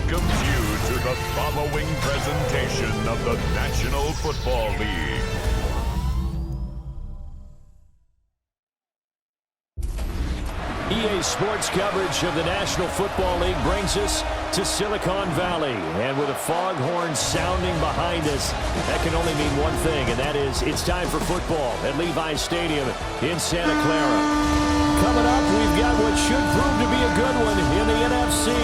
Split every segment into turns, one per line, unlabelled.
welcomes you to the following presentation of the National Football League.
EA Sports coverage of the National Football League brings us to Silicon Valley. And with a foghorn sounding behind us, that can only mean one thing, and that is it's time for football at Levi's Stadium in Santa Clara. Coming up, we've got what should prove to be a good one in the NFC,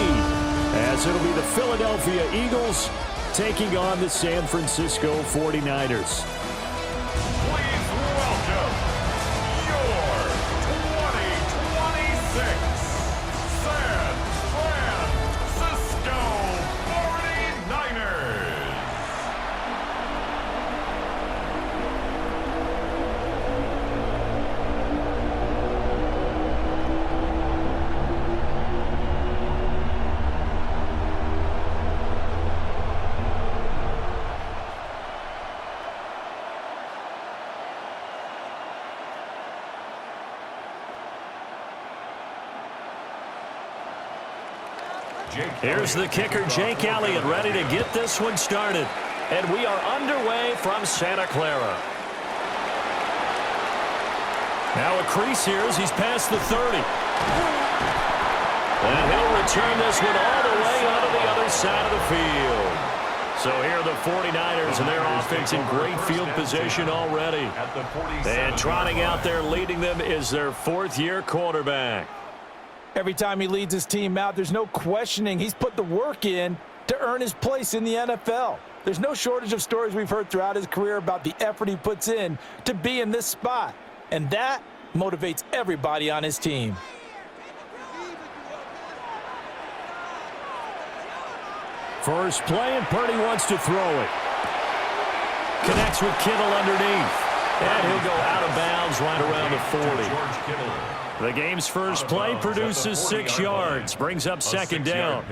as it'll be the Philadelphia Eagles taking on the San Francisco 49ers.
Please welcome your 2026 San Francisco 49ers.
Here's the kicker, Jake Elliott, ready to get this one started. And we are underway from Santa Clara. Now a crease here as he's past the 30. And he'll return this one all the way onto the other side of the field. So here are the 49ers and their offense in great field position already. And trotting out there leading them is their fourth-year quarterback.
Every time he leads his team out, there's no questioning. He's put the work in to earn his place in the NFL. There's no shortage of stories we've heard throughout his career about the effort he puts in to be in this spot. And that motivates everybody on his team.
First play, and Purdy wants to throw it. Connects with Kittle underneath. And he'll go out of bounds right around the 40. The game's first play produces 6 yards, brings up second down.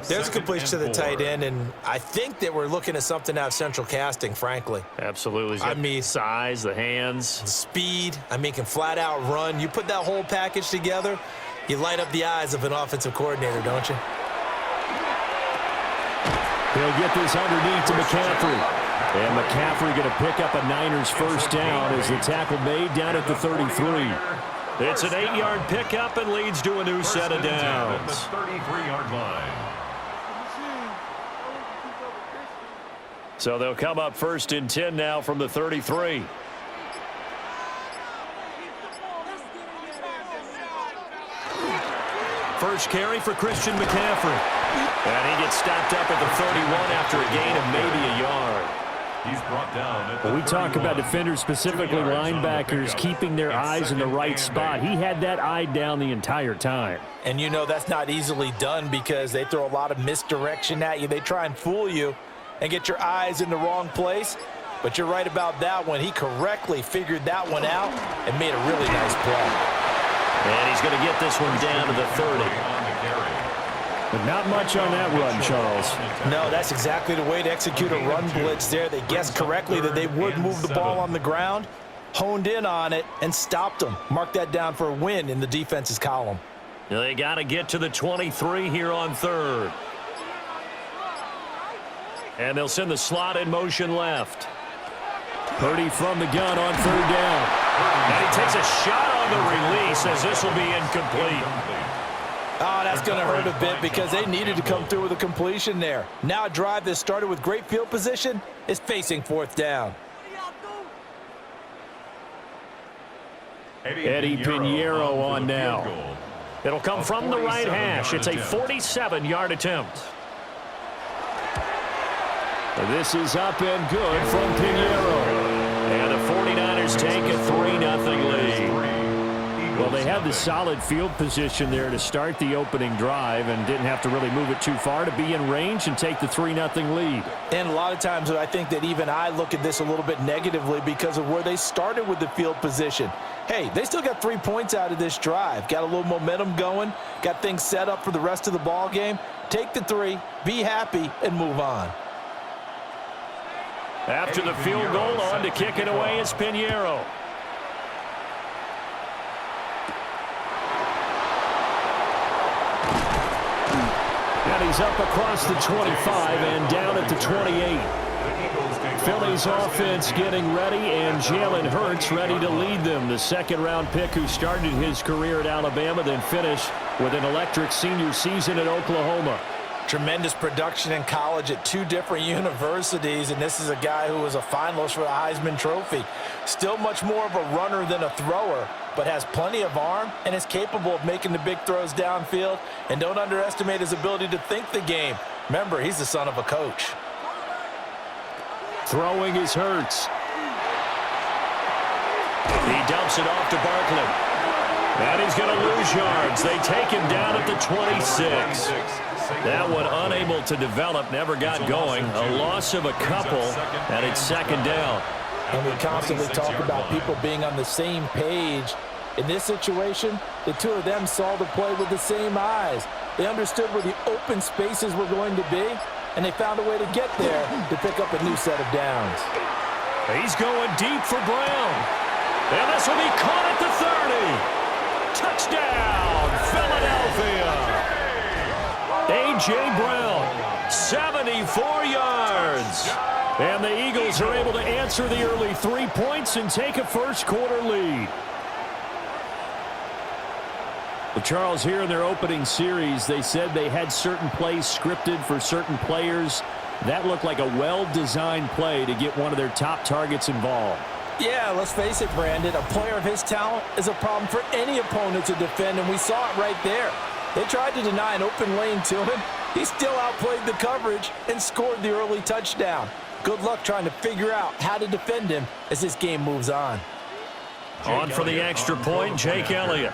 There's a completion to the tight end, and I think that we're looking at something out of central casting, frankly.
Absolutely.
I mean,
size, the hands.
The speed, can flat out run. You put that whole package together, you light up the eyes of an offensive coordinator, don't you?
He'll get this underneath to McCaffrey. And McCaffrey going to pick up a Niners first down as the tackle made down at the 33. It's an 8-yard pickup and leads to a new set of downs.
The 33-yard line.
So they'll come up first and 10 now from the 33. First carry for Christian McCaffrey. And he gets stopped up at the 31 after a gain of maybe a yard.
He's brought down at the
We talk about defenders, specifically linebackers, keeping their eyes in the right spot. He had that eye down the entire time.
And you know that's not easily done because they throw a lot of misdirection at you. They try and fool you and get your eyes in the wrong place. But you're right about that one. He correctly figured that one out and made a really nice play.
And he's going to get this one down to the 30. But not much on that run, Charles.
No, that's exactly the way to execute a run blitz there. They guessed correctly that they would move the ball on the ground, honed in on it, and stopped them. Mark that down for a win in the defense's column.
They got to get to the 23 here on third. And they'll send the slot in motion left. Purdy from the gun on third down. And he takes a shot on the release as this will be incomplete.
Oh, that's going to hurt a bit because they needed to come through with a completion there. Now a drive that started with great field position is facing fourth down.
Eddie Pinheiro on now. It'll come from the right hash. It's a 47-yard attempt. This is up and good from Pinheiro. And the 49ers take a 3-0 lead. Well, they had the solid field position there to start the opening drive and didn't have to really move it too far to be in range and take the 3-0 lead.
And a lot of times I think that even I look at this a little bit negatively because of where they started with the field position. Hey, they still got 3 points out of this drive. Got a little momentum going. Got things set up for the rest of the ball game. Take the 3, be happy, and move on.
After the field goal, on to kick it away is Pinheiro. And And he's up across the 25 and down at the 28. Philly's offense getting ready, and Jalen Hurts ready to lead them. The second-round pick who started his career at Alabama, then finished with an electric senior season at Oklahoma.
Tremendous production in college at 2 different universities, and this is a guy who was a finalist for the Heisman Trophy. Still much more of a runner than a thrower, but has plenty of arm and is capable of making the big throws downfield. And don't underestimate his ability to think the game. Remember, he's the son of a coach.
Throwing is Hurts. He dumps it off to Barkley. And he's going to lose yards. They take him down at the 26. That one unable to develop, never got going. A loss of a couple, and it's second down.
And we constantly talk about people being on the same page. In this situation, the two of them saw the play with the same eyes. They understood where the open spaces were going to be, and they found a way to get there to pick up a new set of downs.
He's going deep for Brown. And this will be caught at the 30. Touchdown, Philadelphia. A.J. Brown, 74 yards. And the Eagles are able to answer the early 3 points and take a first-quarter lead. Well, Charles, here in their opening series, they said they had certain plays scripted for certain players. That looked like a well-designed play to get one of their top targets involved.
Yeah, let's face it, Brandon. A player of his talent is a problem for any opponent to defend, and we saw it right there. They tried to deny an open lane to him. He still outplayed the coverage and scored the early touchdown. Good luck trying to figure out how to defend him as this game moves on.
On for the extra point, Jake Elliott.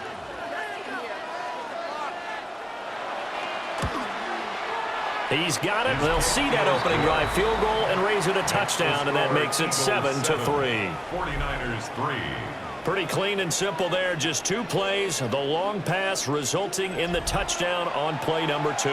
He's got it. They'll see that opening drive field goal and raise it a touchdown, and that makes it 7-3.
49ers 3.
Pretty clean and simple there. Just 2 plays. The long pass resulting in the touchdown on play number 2.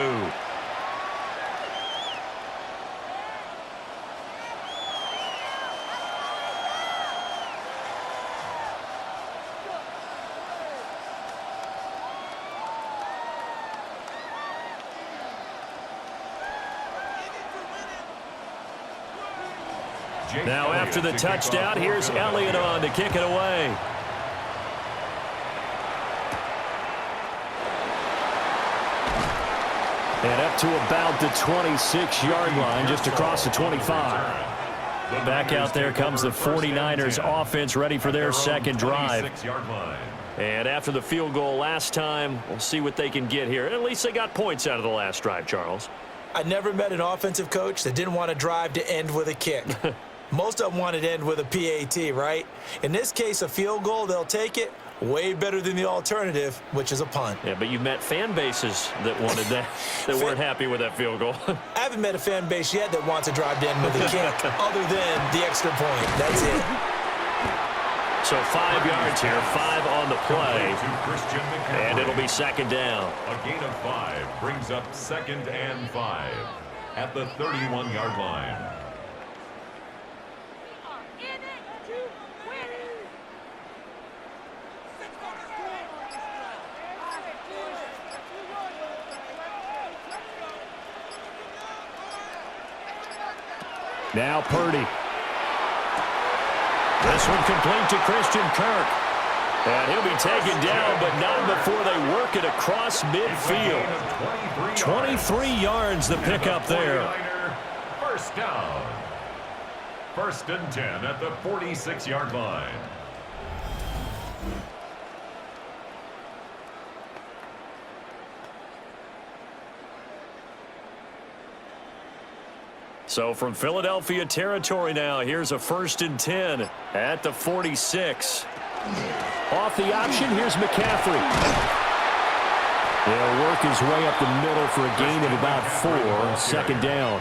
Now after the touchdown, here's Elliott on to kick it away. And up to about the 26-yard line, just across the 25. Back out there comes the 49ers offense ready for their second drive. And after the field goal last time, we'll see what they can get here. At least they got points out of the last drive, Charles.
I never met an offensive coach that didn't want to drive to end with a kick. Most of them wanted to end with a PAT, right? In this case, a field goal, they'll take it. Way better than the alternative, which is a punt.
Yeah, but you've met fan bases that wanted that, that weren't happy with that field goal.
I haven't met a fan base yet that wants to drive to end with a kick, other than the extra point. That's it.
So 5 yards here, 5 on the play, and it'll be second down.
A gain of 5 brings up 2nd and 5 at the 31-yard line.
Now Purdy. This one complete to Christian Kirk. And he'll be taken down, but not before they work it across midfield. 23 yards the pickup there.
First down. 1st and 10 at the 46-yard line.
So from Philadelphia territory now, here's a 1st and 10 at the 46. Off the option, here's McCaffrey. They'll work his way up the middle for a gain of about 4. Second down.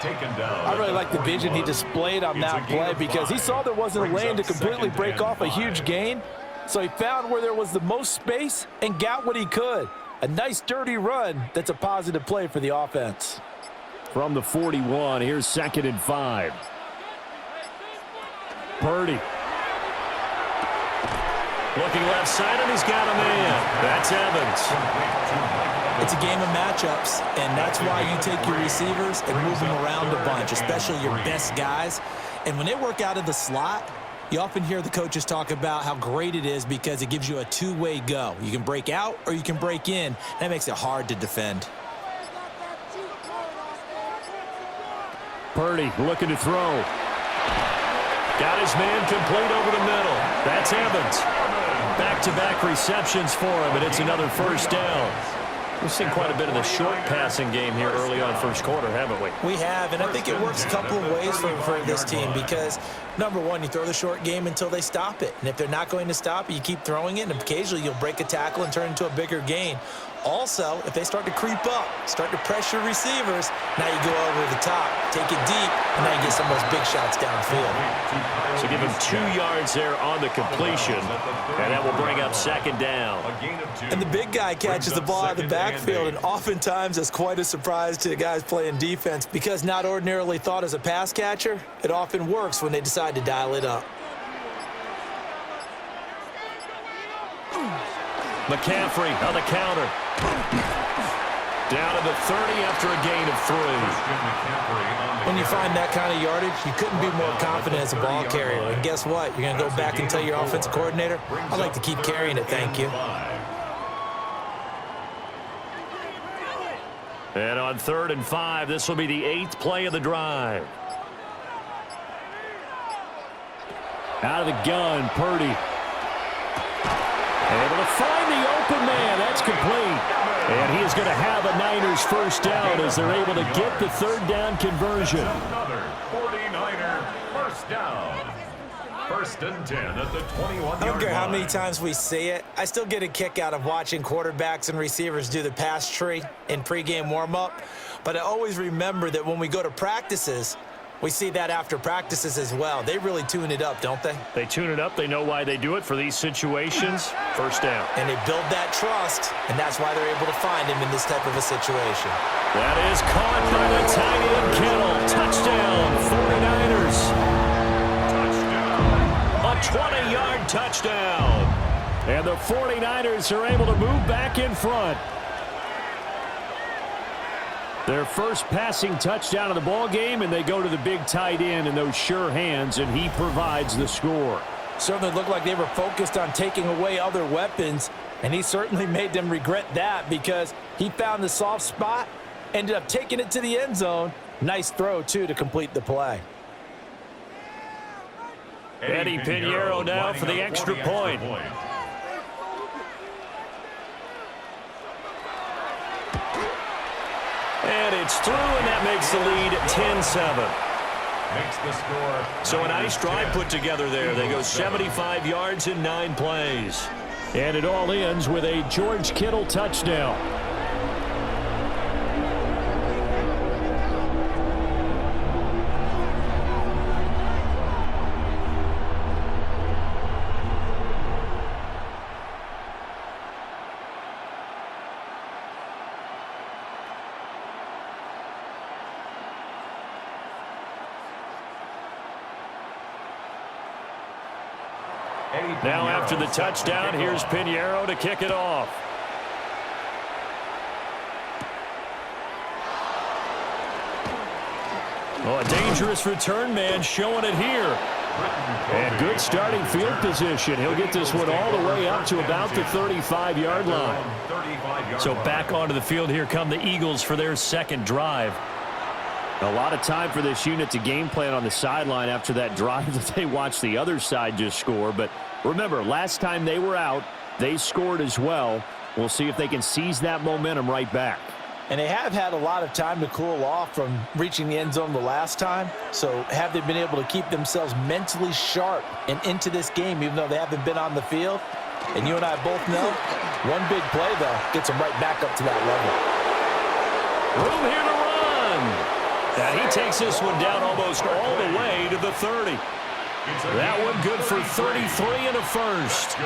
I really like the vision he displayed on that play because he saw there wasn't a lane to completely break off a huge gain. So he found where there was the most space and got what he could. A nice, dirty run that's a positive play for the offense.
From the 41, here's 2nd and 5. Purdy. Looking left side, and he's got a man. That's Evans.
It's a game of matchups, and that's why you take your receivers and move them around a bunch, especially your best guys. And when they work out of the slot, you often hear the coaches talk about how great it is because it gives you a two-way go. You can break out or you can break in. That makes it hard to defend.
Purdy looking to throw. Got his man complete over the middle. That's Evans. Back-to-back receptions for him, and it's another first down. We've seen quite a bit of the short passing game here early on first quarter, haven't we?
We have, and I think it works a couple of ways for this team because, number one, you throw the short game until they stop it. And if they're not going to stop it, you keep throwing it, and occasionally you'll break a tackle and turn into a bigger gain. Also, if they start to creep up, start to pressure receivers, now you go over the top, take it deep, and now you get some of those big shots downfield.
So give him 2 yards there on the completion, and that will bring up second down.
And the big guy catches the ball out of the backfield, and oftentimes it's quite a surprise to the guys playing defense because not ordinarily thought as a pass catcher, it often works when they decide to dial it up.
McCaffrey on the counter. Down to the 30 after a gain of 3.
When you find that kind of yardage, you couldn't be more confident as a ball carrier. And guess what? You're going to go back and tell your offensive coordinator, I'd like to keep carrying it, thank you.
And on 3rd and 5, this will be the 8th play of the drive. Out of the gun, Purdy. Able to find the open man. That's complete. And he is going to have a Niners first down as they're able to get the 3rd down conversion.
Another 49er first down. 1st and 10 at the 21-yard line.
I don't care how many times we see it. I still get a kick out of watching quarterbacks and receivers do the pass tree in pregame warm-up. But I always remember that when we go to practices, we see that after practices as well. They really tune it up, don't they?
They tune it up. They know why they do it for these situations. First down.
And they build that trust, and that's why they're able to find him in this type of a situation.
That is caught by the tight end Kittle. Touchdown, 49ers. Touchdown. A 20-yard touchdown. And the 49ers are able to move back in front. Their first passing touchdown of the ball game, and they go to the big tight end in those sure hands, and he provides the score.
Certainly looked like they were focused on taking away other weapons, and he certainly made them regret that because he found the soft spot, ended up taking it to the end zone. Nice throw, too, to complete the play.
Eddie Pinheiro now for the extra point. And it's through, and that makes the lead 10-7.
Makes the score.
So a nice drive put together there. They go 75 yards in 9 plays. And it all ends with a George Kittle touchdown. Now after the touchdown, here's Pinheiro to kick it off. Oh, a dangerous return man showing it here. And good starting field position. He'll get this one all the way up to about the 35-yard line. So back onto the field here come the Eagles for their second drive. A lot of time for this unit to game plan on the sideline after that drive that they watched the other side just score. But remember, last time they were out, they scored as well. We'll see if they can seize that momentum right back.
And they have had a lot of time to cool off from reaching the end zone the last time. So have they been able to keep themselves mentally sharp and into this game, even though they haven't been on the field? And you and I both know, one big play, though, gets them right back up to that level.
Room here to run. And he takes this one down almost all the way to the 30. That one good for 33 and a first.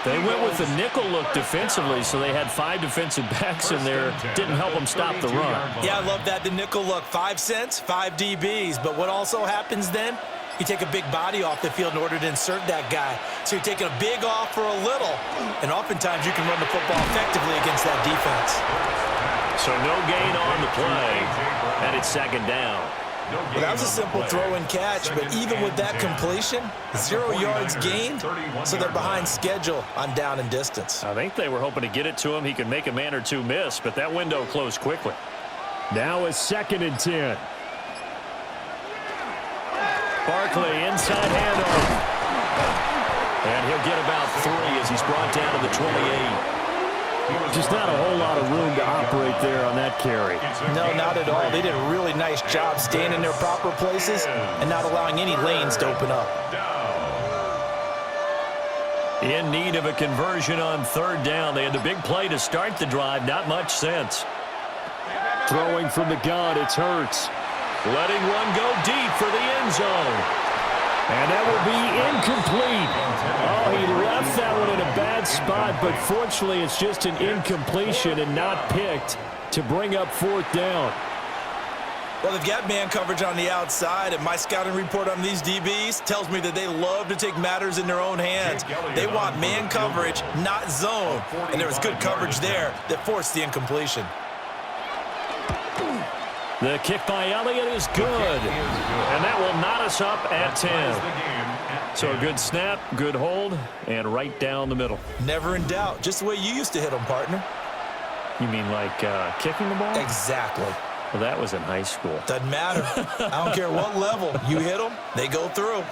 They went with the nickel look defensively, so they had 5 defensive backs in there. Didn't help them stop the run.
Yeah, I love that. The nickel look, 5 cents, 5 DBs. But what also happens then? You take a big body off the field in order to insert that guy. So you're taking a big off for a little, and oftentimes you can run the football effectively against that defense.
So no gain on the play, and it's second down.
Well, that was a simple throw and catch, but even with that completion, 0 yards gained, so they're behind schedule on down and distance.
I think they were hoping to get it to him. He could make a man or two miss, but that window closed quickly. Now is 2nd and 10. Barkley inside handoff. And he'll get about 3 as he's brought down to the 28. Just not a whole lot of room to operate there on that carry.
No, not at all. They did a really nice job staying in their proper places and not allowing any lanes to open up.
In need of a conversion on 3rd down. They had the big play to start the drive. Not much sense. Throwing from the gun, it's Hurts. Letting one go deep for the end zone. And that will be incomplete. Oh, he left that one in a bad spot, but fortunately it's just an incompletion and not picked to bring up 4th down.
Well, they've got man coverage on the outside, and my scouting report on these DBs tells me that they love to take matters in their own hands. They want man coverage, not zone, and there was good coverage there that forced the incompletion.
The kick by Elliott is good, and that will knot us up at 10. So a good snap, good hold, and right down the middle.
Never in doubt, just the way you used to hit them, partner.
You mean like kicking the ball?
Exactly.
Well, that was in high school.
Doesn't matter. I don't care what level. You hit them, they go through.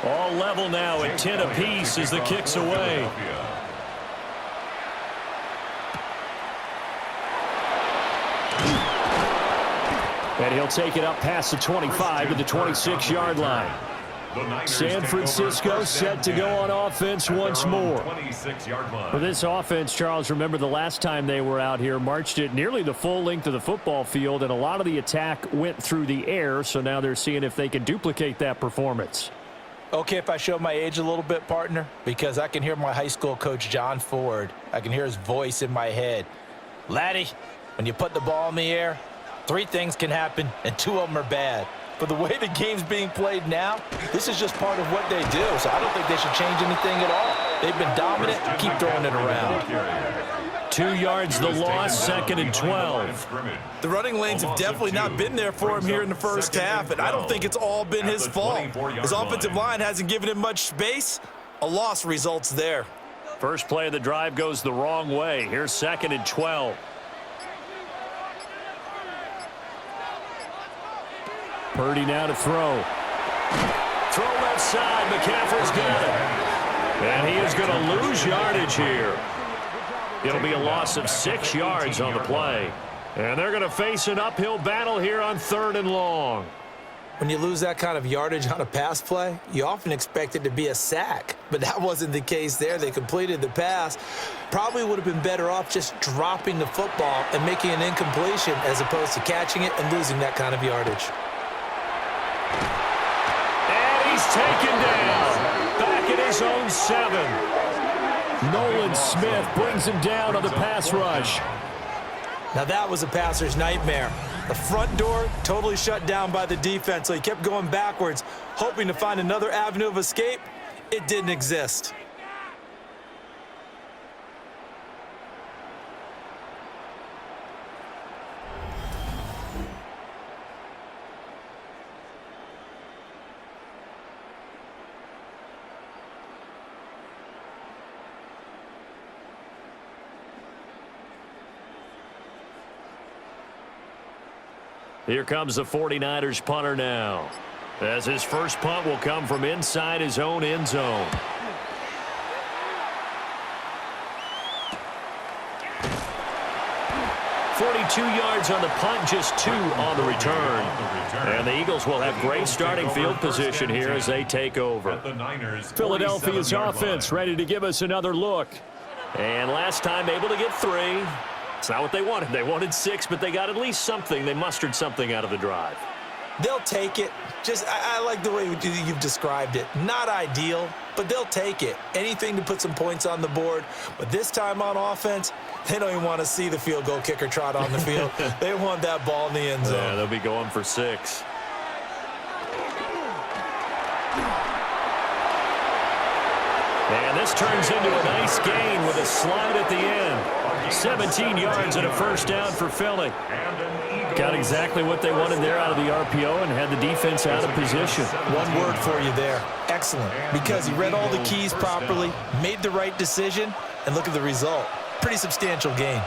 All level now at 10 apiece as the kick's away. And he'll take it up past the 25 to the 26-yard line. San Francisco set to go on offense once more. For this offense, Charles, remember the last time they were out here, marched it nearly the full length of the football field, and a lot of the attack went through the air, so now they're seeing if they can duplicate that performance.
Okay, if I show my age a little bit, partner, because I can hear my high school coach, John Ford. I can hear his voice in my head. Laddie, when you put the ball in the air, 3 things can happen, and 2 of them are bad. But the way the game's being played now, this is just part of what they do, so I don't think they should change anything at all. They've been dominant. Keep throwing it around.
2 yards the loss, 2nd and 12.
The running lanes have definitely not been there for him here in the first half, and I don't think it's all been his fault. His offensive line hasn't given him much space. A loss results there.
First play of the drive goes the wrong way. Here's 2nd and 12. Purdy now to throw. Throw left side. McCaffrey's got it. And he is going to lose yardage here. It'll be a loss of 6 yards on the play. And they're going to face an uphill battle here on 3rd and long.
When you lose that kind of yardage on a pass play, you often expect it to be a sack. But that wasn't the case there. They completed the pass. Probably would have been better off just dropping the football and making an incompletion as opposed to catching it and losing that kind of yardage.
And he's taken down. Back at his own 7. Nolan Smith brings him down on the pass rush.
Now that was a passer's nightmare. The front door totally shut down by the defense, so he kept going backwards, hoping to find another avenue of escape. It didn't exist.
Here comes the 49ers punter now, as his first punt will come from inside his own end zone. .42 yards on the punt, just 2 on the return. And the Eagles will have great starting field position here as they take over. Philadelphia's offense ready to give us another look. And last time able to get 3. It's not what they wanted. They wanted 6, but they got at least something. They mustered something out of the drive.
They'll take it. I like the way you've described it. Not ideal, but they'll take it. Anything to put some points on the board. But this time on offense, they don't even want to see the field goal kicker trot on the field. They want that ball in the end zone.
Yeah, they'll be going for 6. And this turns into a nice gain with a slide at the end. 17 yards and a first down for Philly. Got exactly what they wanted there out of the RPO and had the defense out of position.
One word for you there. Excellent. Because he read all the keys properly, made the right decision, and look at the result. Pretty substantial gain.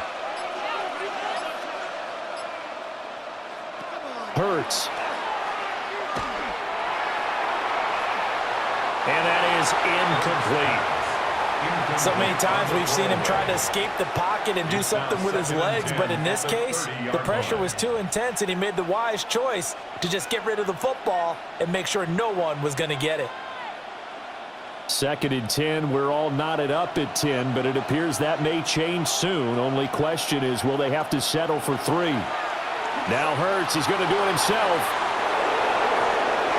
Hurts. And that is incomplete.
So many times we've seen him try to escape the pocket and do something with his legs, but in this case, the pressure was too intense and he made the wise choice to just get rid of the football and make sure no one was going to get it.
2nd and 10, we're all knotted up at 10, but it appears that may change soon. Only question is, will they have to settle for 3? Now Hurts is going to do it himself.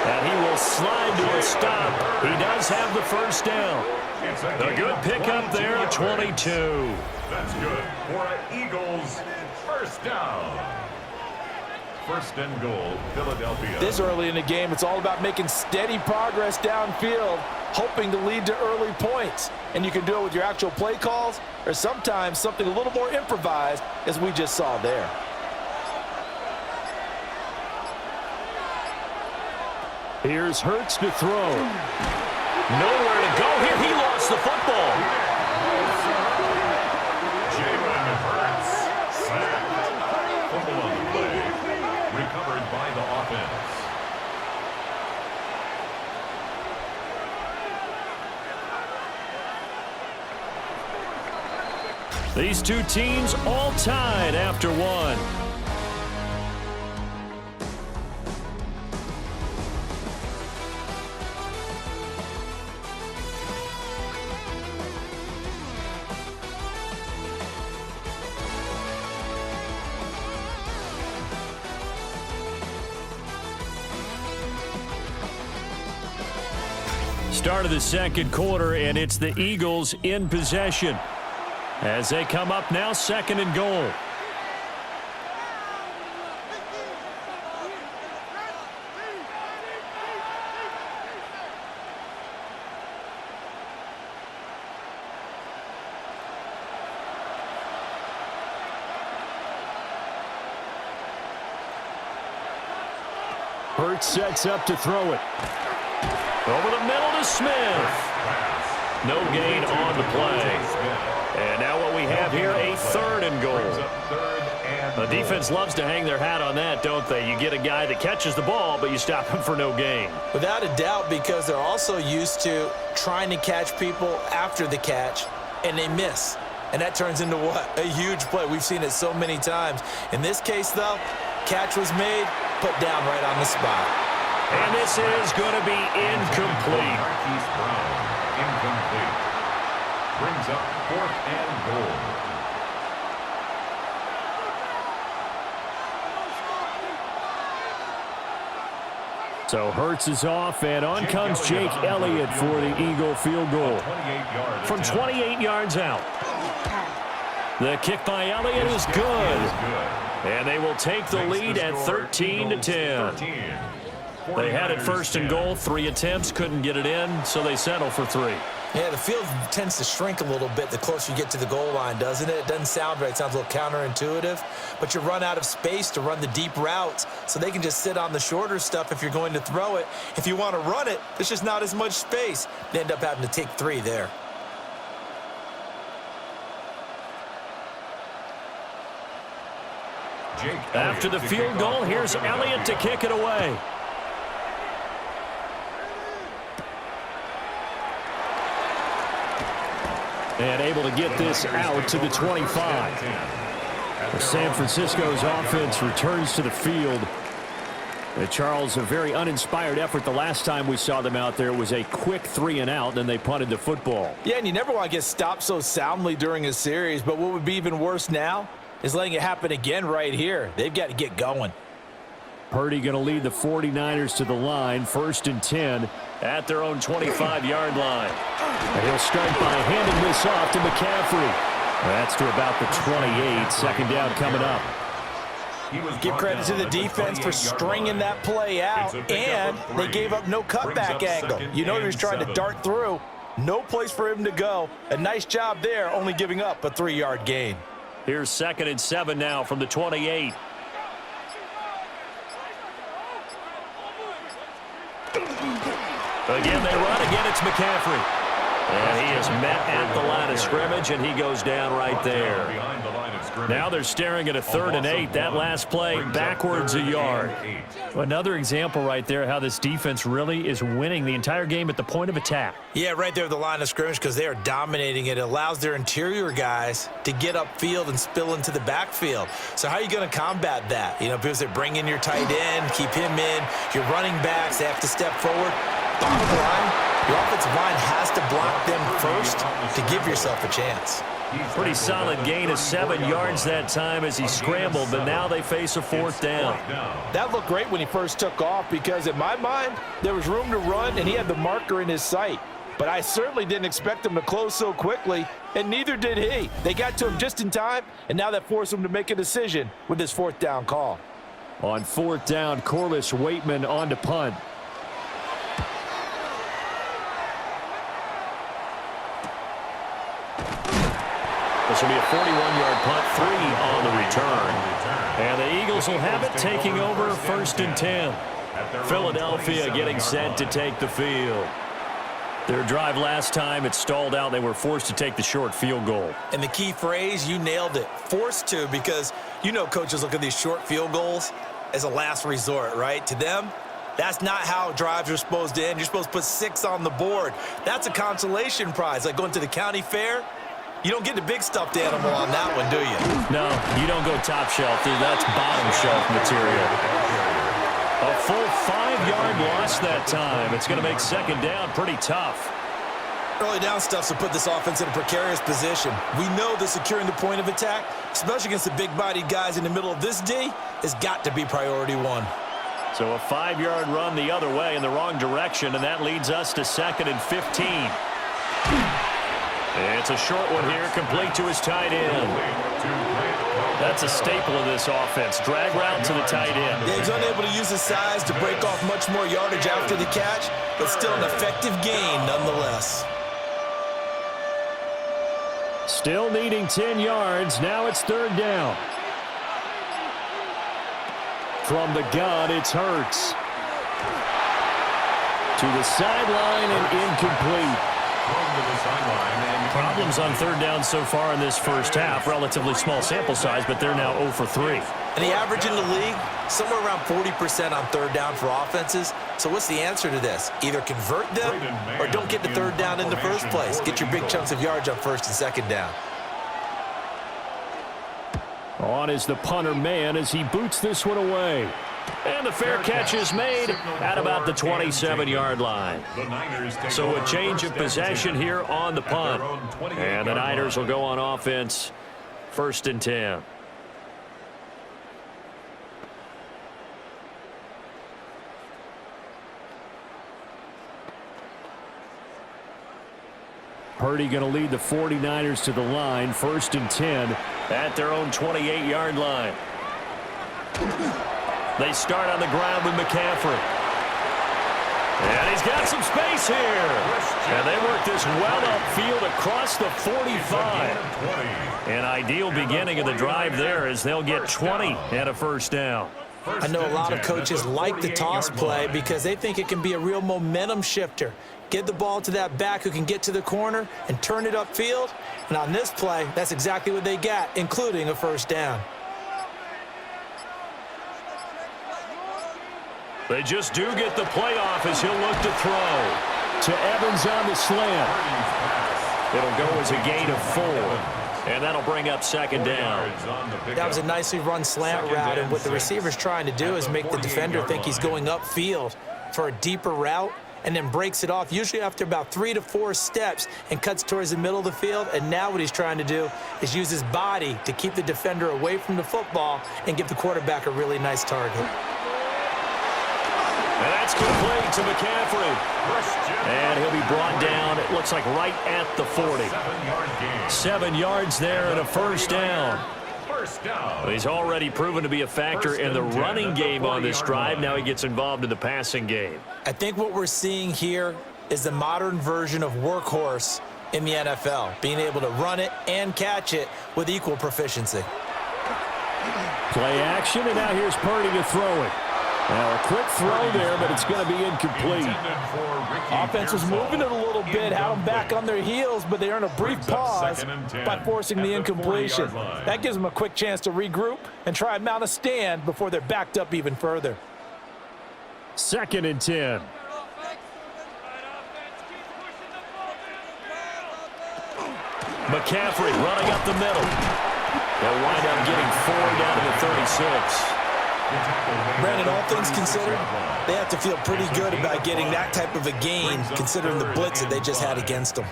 And he will slide to a stop. He does have the first down. A good pickup there at 22.
That's good for an Eagles first down. 1st and goal, Philadelphia.
This early in the game, it's all about making steady progress downfield, hoping to lead to early points. And you can do it with your actual play calls or sometimes something a little more improvised, as we just saw there.
Here's Hurts to throw. Nowhere to go here. He lost the football.
Jalen Hurts sacked. Fumble on the play. Recovered by the offense.
These two teams all tied after 1. Start of the 2nd quarter, and it's the Eagles in possession as they come up now 2nd and goal. Hurts sets up to throw it. Over the middle to Smith. No gain on the play. And now what we have here, a 3rd and goal. The defense loves to hang their hat on that, don't they? You get a guy that catches the ball, but you stop him for no gain.
Without a doubt, because they're also used to trying to catch people after the catch, and they miss. And that turns into what? A huge play. We've seen it so many times. In this case, though, catch was made, put down right on the spot.
And this is going to be incomplete.
Marquise Brown, incomplete. Brings up 4th and goal.
So Hurts is off, and on comes Jake Elliott for the Eagle field goal. From 28 yards out. The kick by Elliott is good. And they will take the lead at 13-10. They had it 1st and goal, 3 attempts, couldn't get it in, so they settle for 3.
Yeah, the field tends to shrink a little bit the closer you get to the goal line, doesn't it? It doesn't sound right. It sounds a little counterintuitive. But you run out of space to run the deep routes, so they can just sit on the shorter stuff if you're going to throw it. If you want to run it, there's just not as much space. They end up having to take 3 there.
After the field goal, here's Elliott to kick it away. And able to get this out to the 25. San Francisco's offense returns to the field. Charles, a very uninspired effort the last time we saw them out there. Was a quick 3 and out, then they punted the football.
Yeah, and you never want to get stopped so soundly during a series, but what would be even worse now is letting it happen again right here. They've got to get going.
Purdy going to lead the 49ers to the line, 1st and 10 at their own 25-yard line. And he'll start by handing this off to McCaffrey. That's to about the 28. Second down coming up.
Give credit to the defense for stringing that play out, and they gave up no cutback angle. You know he was trying to dart through. No place for him to go. A nice job there, only giving up a 3-yard gain.
Here's 2nd and 7 now from the 28. Again, they run. Again, it's McCaffrey. And he is met at the line of scrimmage, and he goes down right there. Now they're staring at a 3rd and 8. That last play, backwards a yard. Another example right there how this defense really is winning the entire game at the point of attack.
Yeah, right there at the line of scrimmage because they are dominating it. It allows their interior guys to get upfield and spill into the backfield. So how are you going to combat that? You know, because they bring in your tight end, keep him in. Your running backs, they have to step forward. Bottom line, your offensive line has to block them first to give yourself a chance.
Pretty solid gain of 7 yards that time as he scrambled, but now they face a 4th down.
That looked great when he first took off because, in my mind, there was room to run and he had the marker in his sight. But I certainly didn't expect him to close so quickly, and neither did he. They got to him just in time, and now that forced him to make a decision with this 4th down call.
On 4th down, Corliss Waitman on to punt. This will be a 41-yard punt, 3 on the return. And the Eagles will have it, taking over 1st and 10. Philadelphia getting set to take the field. Their drive last time, it stalled out. They were forced to take the short field goal.
And the key phrase, you nailed it, forced to, because you know coaches look at these short field goals as a last resort, right? To them, that's not how drives are supposed to end. You're supposed to put 6 on the board. That's a consolation prize, like going to the county fair. You don't get the big stuffed animal on that one, do you?
No, you don't go top shelf. That's bottom shelf material. A full 5-yard loss that time. It's going to make 2nd down pretty tough.
Early down stuff to put this offense in a precarious position. We know that securing the point of attack, especially against the big-bodied guys in the middle of this D, has got to be priority 1.
So a 5-yard run the other way in the wrong direction, and that leads us to 2nd and 15. It's a short one here, complete to his tight end. That's a staple of this offense. Drag route to the tight end.
Yeah, he's unable to use his size to break off much more yardage after the catch, but still an effective gain nonetheless.
Still needing 10 yards. Now it's 3rd down. From the gun, it's Hurts. To the sideline and incomplete. Problems on 3rd down so far in this first half. Relatively small sample size, but they're now 0 for 3.
And the average in the league, somewhere around 40% on 3rd down for offenses. So what's the answer to this? Either convert them or don't get the 3rd down in the first place. Get your big chunks of yards on 1st and 2nd down.
On is the punter man as he boots this one away. And the fair catch is made at about the 27-yard line. So a change of possession here on the punt. And the Niners will go on offense, 1st and 10. Purdy going to lead the 49ers to the line, 1st and 10 at their own 28-yard line. They start on the ground with McCaffrey. And he's got some space here. And they work this well upfield across the 45. An ideal beginning of the drive there as they'll get 20 and a 1st down.
I know a lot of coaches like the toss play because they think it can be a real momentum shifter. Get the ball to that back who can get to the corner and turn it upfield. And on this play, that's exactly what they got, including a 1st down.
They just do get the play off as he'll look to throw. To Evans on the slant. It'll go as a gain of 4. And that'll bring up 2nd down.
That was a nicely run slant route, and what the receiver's trying to do is make the defender think he's going upfield for a deeper route, and then breaks it off, usually after about 3 to 4 steps, and cuts towards the middle of the field. And now what he's trying to do is use his body to keep the defender away from the football and give the quarterback a really nice target.
And that's complete to McCaffrey. And he'll be brought down, it looks like, right at the 40. 7 yards there and a first down. Well, he's already proven to be a factor in the running game on this drive. Now he gets involved in the passing game.
I think what we're seeing here is the modern version of workhorse in the NFL, being able to run it and catch it with equal proficiency.
Play action, and now here's Purdy to throw it. Now a quick throw there, but it's going to be incomplete.
Offense was moving it a little bit, had them back on their heels, but they earn a brief pause by forcing the incompletion. That gives them a quick chance to regroup and try and mount a stand before they're backed up even further.
2nd and 10. McCaffrey running up the middle. They'll wind up getting 4 down to the 36.
Brandon, all things considered, they have to feel pretty good about getting that type of a gain, considering the blitz that they just had against them.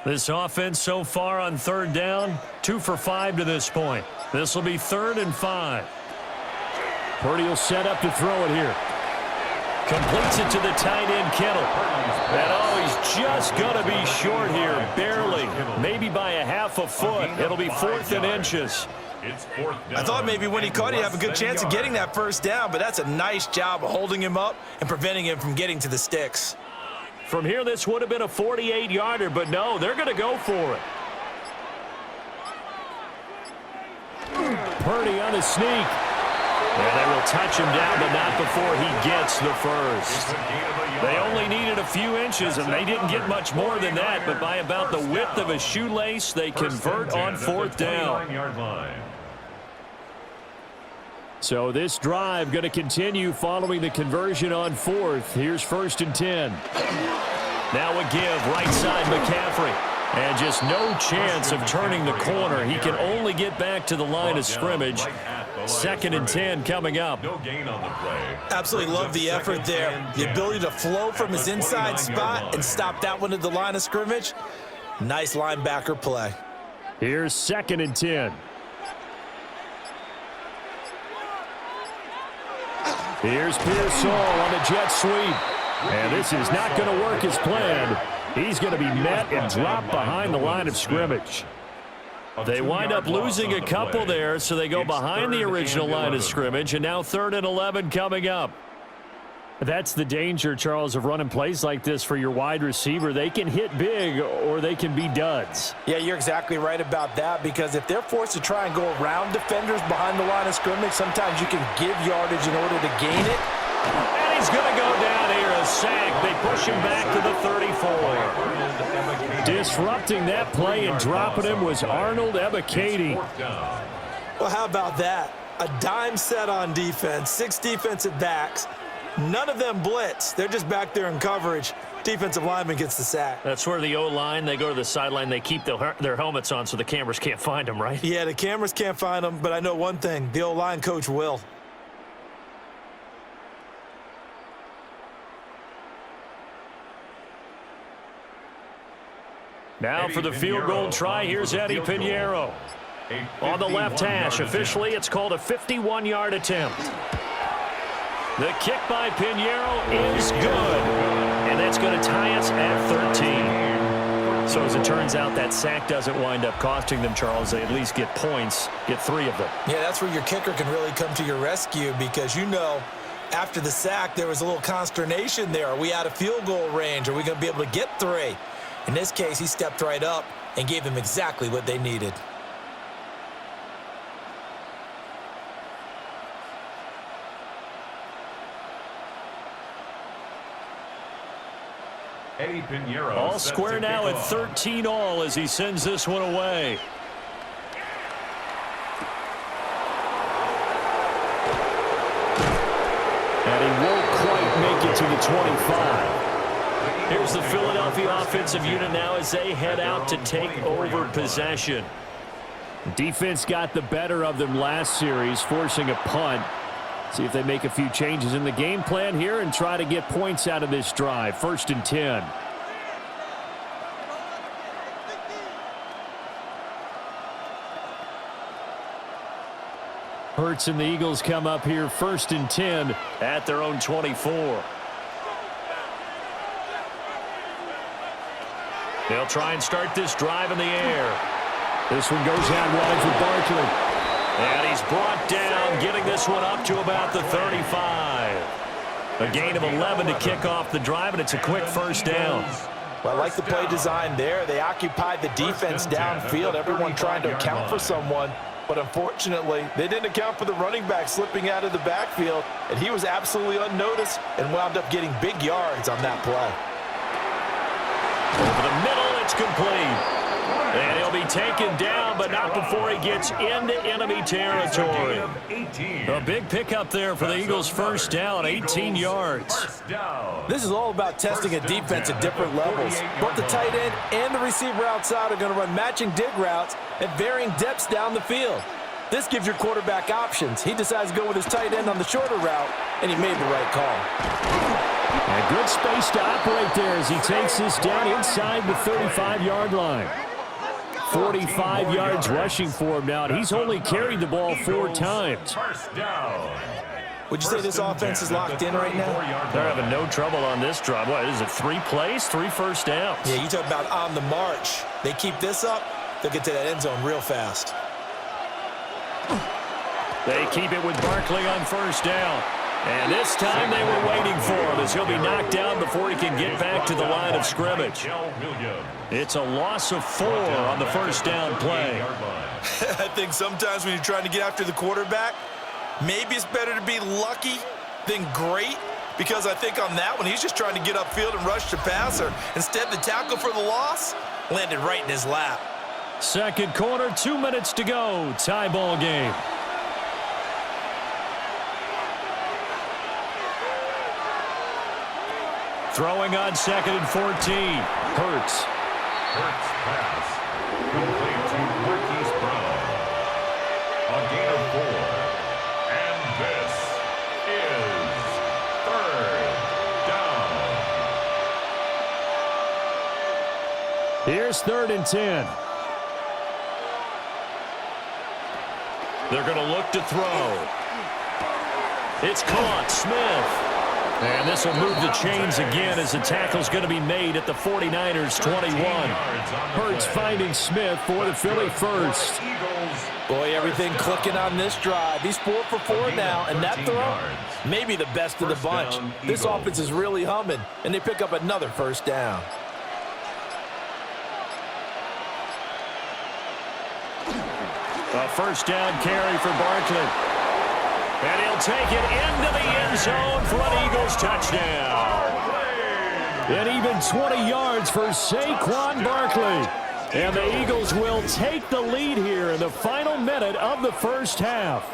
This offense so far on 3rd down, 2 for 5 to this point. This will be 3rd and 5. Purdy will set up to throw it here. Completes it to the tight end, Kittle. And he's just going to be short here, barely. Maybe by a half a foot. It'll be 4th and inches.
I thought maybe when he caught it, he'd have a good chance of getting that first down, but that's a nice job of holding him up and preventing him from getting to the sticks.
From here, this would have been a 48-yarder, but no, they're going to go for it. Purdy on a sneak. And they will touch him down, but not before he gets the first. They only needed a few inches, and they didn't get much more than that, but by about the width of a shoelace, they convert on 4th down. So this drive going to continue following the conversion on 4th. Here's 1st and 10. Now a give, right side McCaffrey. And just no chance of turning the corner. He can only get back to the line of scrimmage. 2nd and 10 coming up.
No gain on the play.
Absolutely love the effort there. The ability to flow from his inside spot and stop that one at the line of scrimmage. Nice linebacker play.
Here's 2nd and 10. Here's Pearsall on a jet sweep. And this is not going to work as planned. He's going to be met and dropped behind the line of scrimmage. They wind up losing a couple there, so they go behind the original line of scrimmage, and now 3rd and 11 coming up. That's the danger, Charles, of running plays like this for your wide receiver. They can hit big or they can be duds.
Yeah, you're exactly right about that, because if they're forced to try and go around defenders behind the line of scrimmage, sometimes you can give yardage in order to gain it.
And he's going to go down here, a sack. They push him back to the 34. Disrupting that play and dropping him was Arnold Ebiketie.
Well, how about that? A dime set on defense, 6 defensive backs. None of them blitz. They're just back there in coverage. Defensive lineman gets the sack.
That's where the O-line, they go to the sideline, they keep their helmets on so the cameras can't find them, right?
Yeah, the cameras can't find them, but I know one thing. The O-line coach will.
Now for the field goal try, here's Eddie Pinheiro. On the left hash, officially it's called a 51-yard attempt. The kick by Pinheiro is good. And that's going to tie us at 13. So as it turns out, that sack doesn't wind up costing them, Charles. They at least get points, get 3 of them.
Yeah, that's where your kicker can really come to your rescue, because you know after the sack there was a little consternation there. Are we out of field goal range? Are we going to be able to get 3? In this case, he stepped right up and gave them exactly what they needed.
Eddie Pinheiro
All square now at 13 all as he sends this one away. And he won't quite make it to the 25. Here's the Philadelphia offensive unit now as they head out to take over possession. Defense got the better of them last series, forcing a punt. See if they make a few changes in the game plan here and try to get points out of this drive. 1st and 10. Hurts and the Eagles come up here 1st and 10 at their own 24. They'll try and start this drive in the air. This one goes out wide for Barkley. And he's brought down, getting this one up to about the 35. A gain of 11 to kick off the drive, and it's a quick first down.
Well, I like the play design there. They occupied the defense downfield, everyone trying to account for someone. But unfortunately, they didn't account for the running back slipping out of the backfield, and he was absolutely unnoticed and wound up getting big yards on that play.
Over the middle, it's complete. And he'll be taken down, but not before he gets into enemy territory. A big pickup there for the Eagles' first down, 18 yards.
This is all about testing a defense at different levels. Both the tight end and the receiver outside are going to run matching dig routes at varying depths down the field. This gives your quarterback options. He decides to go with his tight end on the shorter route, and he made the right call.
A good space to operate there as he takes this down inside the 35-yard line. 45 yards rushing for him now, and he's only carried the ball 4 times.
Would you say this offense is locked in right now?
They're having no trouble on this drive. What is it, 3 plays, 3 first downs?
Yeah, you talk about on the march. They keep this up, they'll get to that end zone real fast.
They keep it with Barkley on first down. And this time they were waiting for him as he'll be knocked down before he can get back to the line of scrimmage. It's a loss of 4 on the first down play.
I think sometimes when you're trying to get after the quarterback, maybe it's better to be lucky than great, because I think on that one he's just trying to get upfield and rush the passer. Instead, the tackle for the loss landed right in his lap.
Second quarter, 2 minutes to go. Tie ball game. Throwing on 2nd and 14. Hurts.
Hurts pass. Complete to Marquise Brown. A gain of 4. And this is 3rd down.
Here's 3rd and 10. They're going to look to throw. It's caught. Smith. And this will move the chains again as the tackle's going to be made at the 49ers' 21. Hurts finding Smith for the Philly first.
Boy, everything clicking on this drive. He's 4 for 4 now, and that throw, maybe the best of the bunch. This offense is really humming, and they pick up another first down.
A first down carry for Barkley. And he'll take it into the end zone for an Eagles touchdown. And even 20 yards for Saquon Barkley. And the Eagles will take the lead here in the final minute of the first half.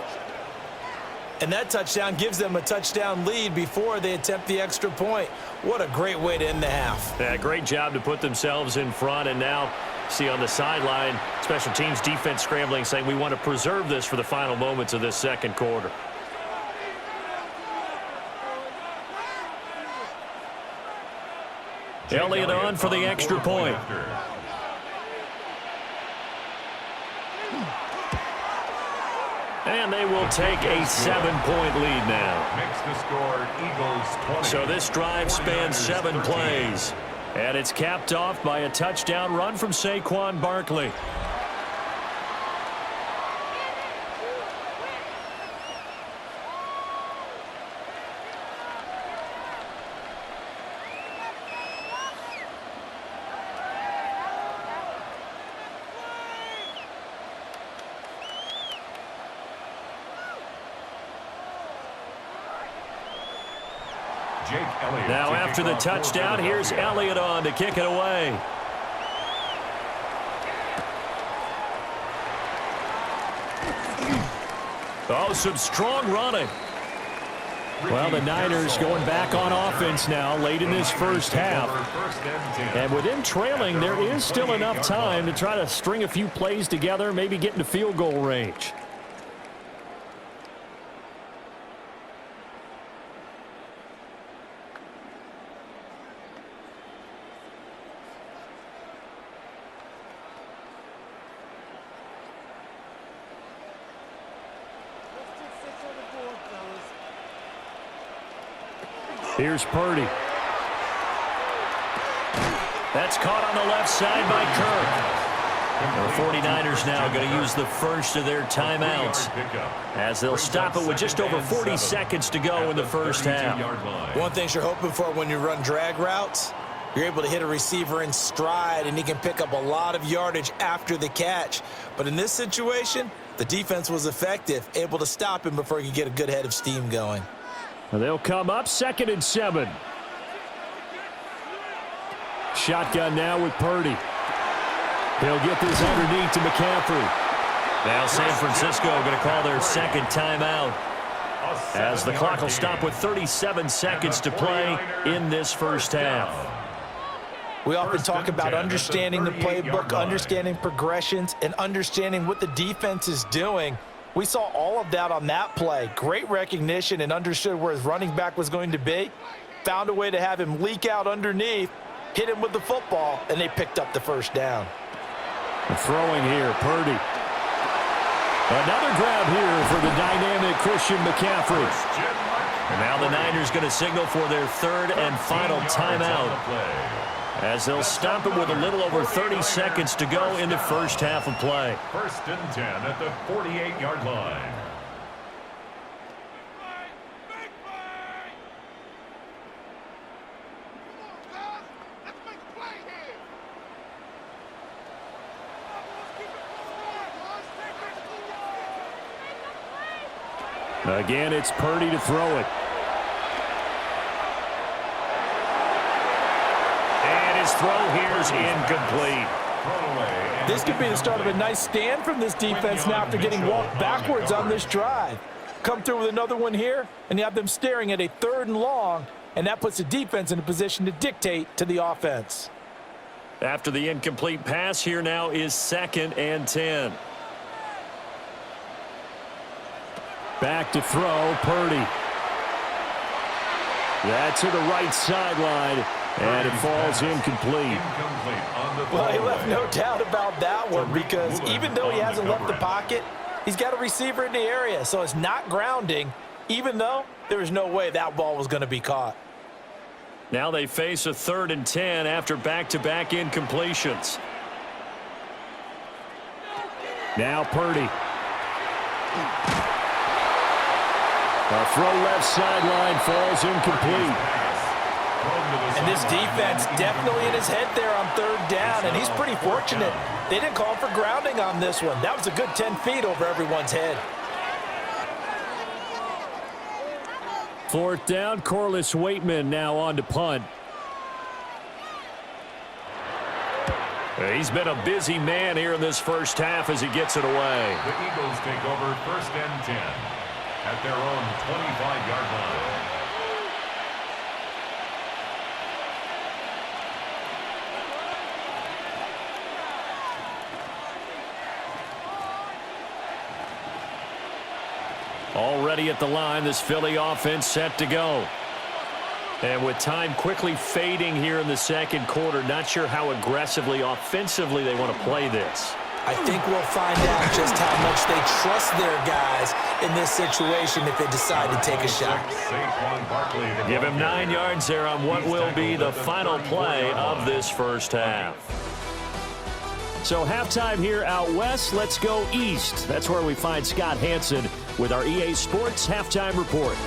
And that touchdown gives them a touchdown lead before they attempt the extra point. What a great way to end the half.
Yeah, great job to put themselves in front, and now see on the sideline, special teams defense scrambling, saying we want to preserve this for the final moments of this second quarter. Elliott on for the extra point. And they will take a 7-point lead now.
Makes the score Eagles 20.
So this drive spans 7 plays. And it's capped off by a touchdown run from Saquon Barkley. Now after the touchdown, here's Elliott on to kick it away. Oh, some strong running. Well, the Niners going back on offense now late in this first half. And with them trailing, there is still enough time to try to string a few plays together, maybe get into field goal range. Here's Purdy. That's caught on the left side by Kirk. The 49ers now going to use the first of their timeouts as they'll stop it with just over 40 seconds to go in the first half.
One thing you're hoping for when you run drag routes, you're able to hit a receiver in stride, and he can pick up a lot of yardage after the catch. But in this situation, the defense was effective, able to stop him before he could get a good head of steam going.
They'll come up 2nd and 7. Shotgun now with Purdy. He'll get this underneath to McCaffrey. Now San Francisco going to call their second timeout as the clock will stop with 37 seconds to play in this first half.
We often talk about understanding the playbook, understanding progressions, and understanding what the defense is doing. We saw all of that on that play. Great recognition and understood where his running back was going to be. Found a way to have him leak out underneath, hit him with the football, and they picked up the first down.
Throwing here, Purdy. Another grab here for the dynamic Christian McCaffrey. And now the Niners going to signal for their third and final timeout as they'll stop it with a little over 30 seconds to go in the first half of play.
1st and 10 at the 48-yard line.
Again, it's Purdy to throw it. And his throw here is incomplete.
This could be the start of a nice stand from this defense now after getting walked backwards on this drive. Come through with another one here, and you have them staring at a 3rd and long, and that puts the defense in a position to dictate to the offense.
After the incomplete pass, here now is 2nd and 10. Back to throw, Purdy. That's to the right sideline, and it falls incomplete.
Well, he left no doubt about that one because even though he hasn't left the pocket, he's got a receiver in the area, so it's not grounding, even though there was no way that ball was going to be caught.
Now they face a 3rd and 10 after back-to-back incompletions. Now Purdy. A throw left sideline falls incomplete.
And this defense definitely in his head there on 3rd down, and he's pretty fortunate. They didn't call for grounding on this one. That was a good 10 feet over everyone's head.
4th down, Corliss Waitman now on to punt. He's been a busy man here in this first half as he gets it away.
The Eagles take over 1st and 10 at their own 25-yard line.
Already at the line, this Philly offense set to go. And with time quickly fading here in the 2nd quarter, not sure how aggressively, offensively they want to play this.
I think we'll find out just how much they trust their guys in this situation if they decide to take a shot.
Give him 9 yards there on what will be the final play of this first half. So halftime here out west. Let's go east. That's where we find Scott Hansen with our EA Sports Halftime Report.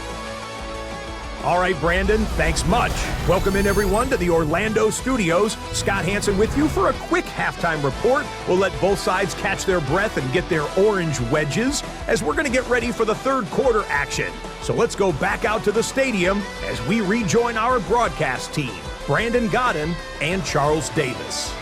All right, Brandon, thanks much. Welcome in, everyone, to the Orlando studios. Scott Hansen with you for a quick halftime report. We'll let both sides catch their breath and get their orange wedges as we're going to get ready for the 3rd quarter action. So let's go back out to the stadium as we rejoin our broadcast team, Brandon Godden and Charles Davis.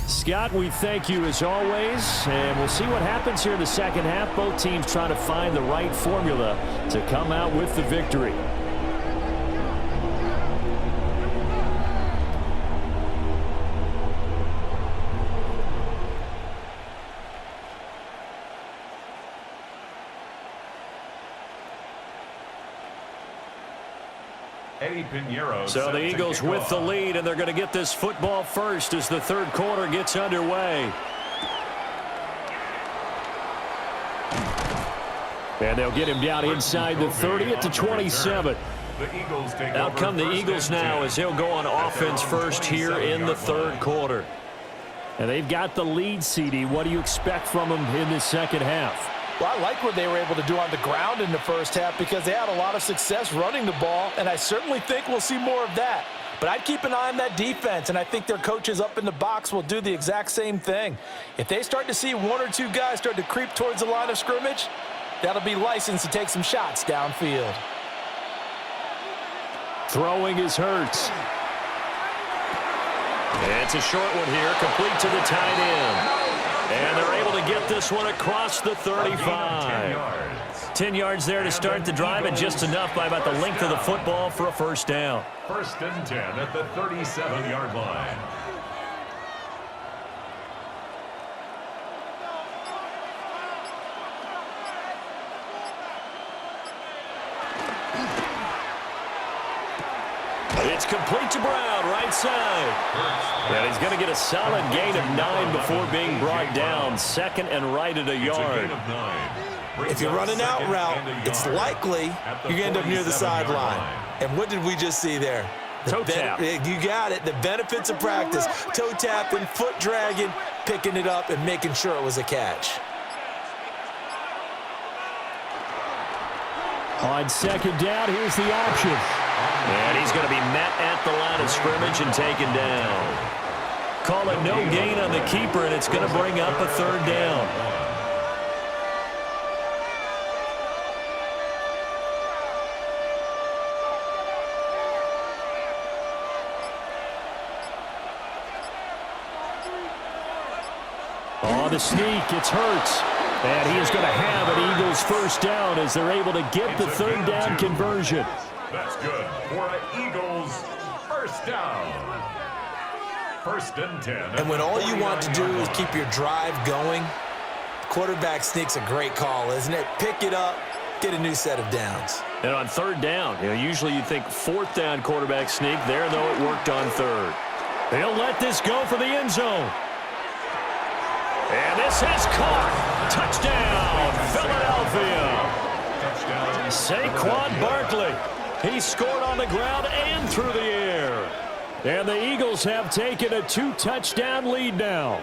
Scott, we thank you as always, and we'll see what happens here in the 2nd half. Both teams trying to find the right formula to come out with the victory. So the Eagles with the lead, and they're going to get this football first as the third quarter gets underway. And they'll get him down inside the 30 at the 27. Out come the Eagles now as they'll go on offense first here in the third quarter. And they've got the lead, CD. What do you expect from them in this second half?
Well, I like what they were able to do on the ground in the first half because they had a lot of success running the ball, and I certainly think we'll see more of that. But I'd keep an eye on that defense, and I think their coaches up in the box will do the exact same thing. If they start to see one or two guys start to creep towards the line of scrimmage, that'll be licensed to take some shots downfield.
Throwing is Hurts. It's a short one here, complete to the tight end. And they're able to get this one across the 35. 10 yards there to start the drive, and just enough by about the length of the football for a first down.
1st and 10 at the 37-yard line.
It's complete to Brown, right side. And he's going to get a solid gain of 9 before being brought down. 2nd and right at a yard.
If you're running out route, it's likely you're going to end up near the sideline. And what did we just see there?
Toe tap.
You got it. The benefits of practice. Toe tapping, foot dragging, picking it up, and making sure it was a catch.
On second down, here's the option. And he's going to be met at the line of scrimmage and taken down. Call it no gain on the keeper, and it's going to bring up a third down. On the sneak, it's Hurts. And he is going to have an Eagles first down as they're able to get the third down conversion.
That's good for an Eagles first down. 1st and 10.
And when all you want to do is keep your drive going, quarterback sneak's a great call, isn't it? Pick it up, get a new set of downs.
And on third down, usually you think fourth down quarterback sneak. There, though, it worked on third. They'll let this go for the end zone. And this is caught. Touchdown, Philadelphia. Saquon Barkley. He scored on the ground and through the air. And the Eagles have taken a 2-touchdown lead now.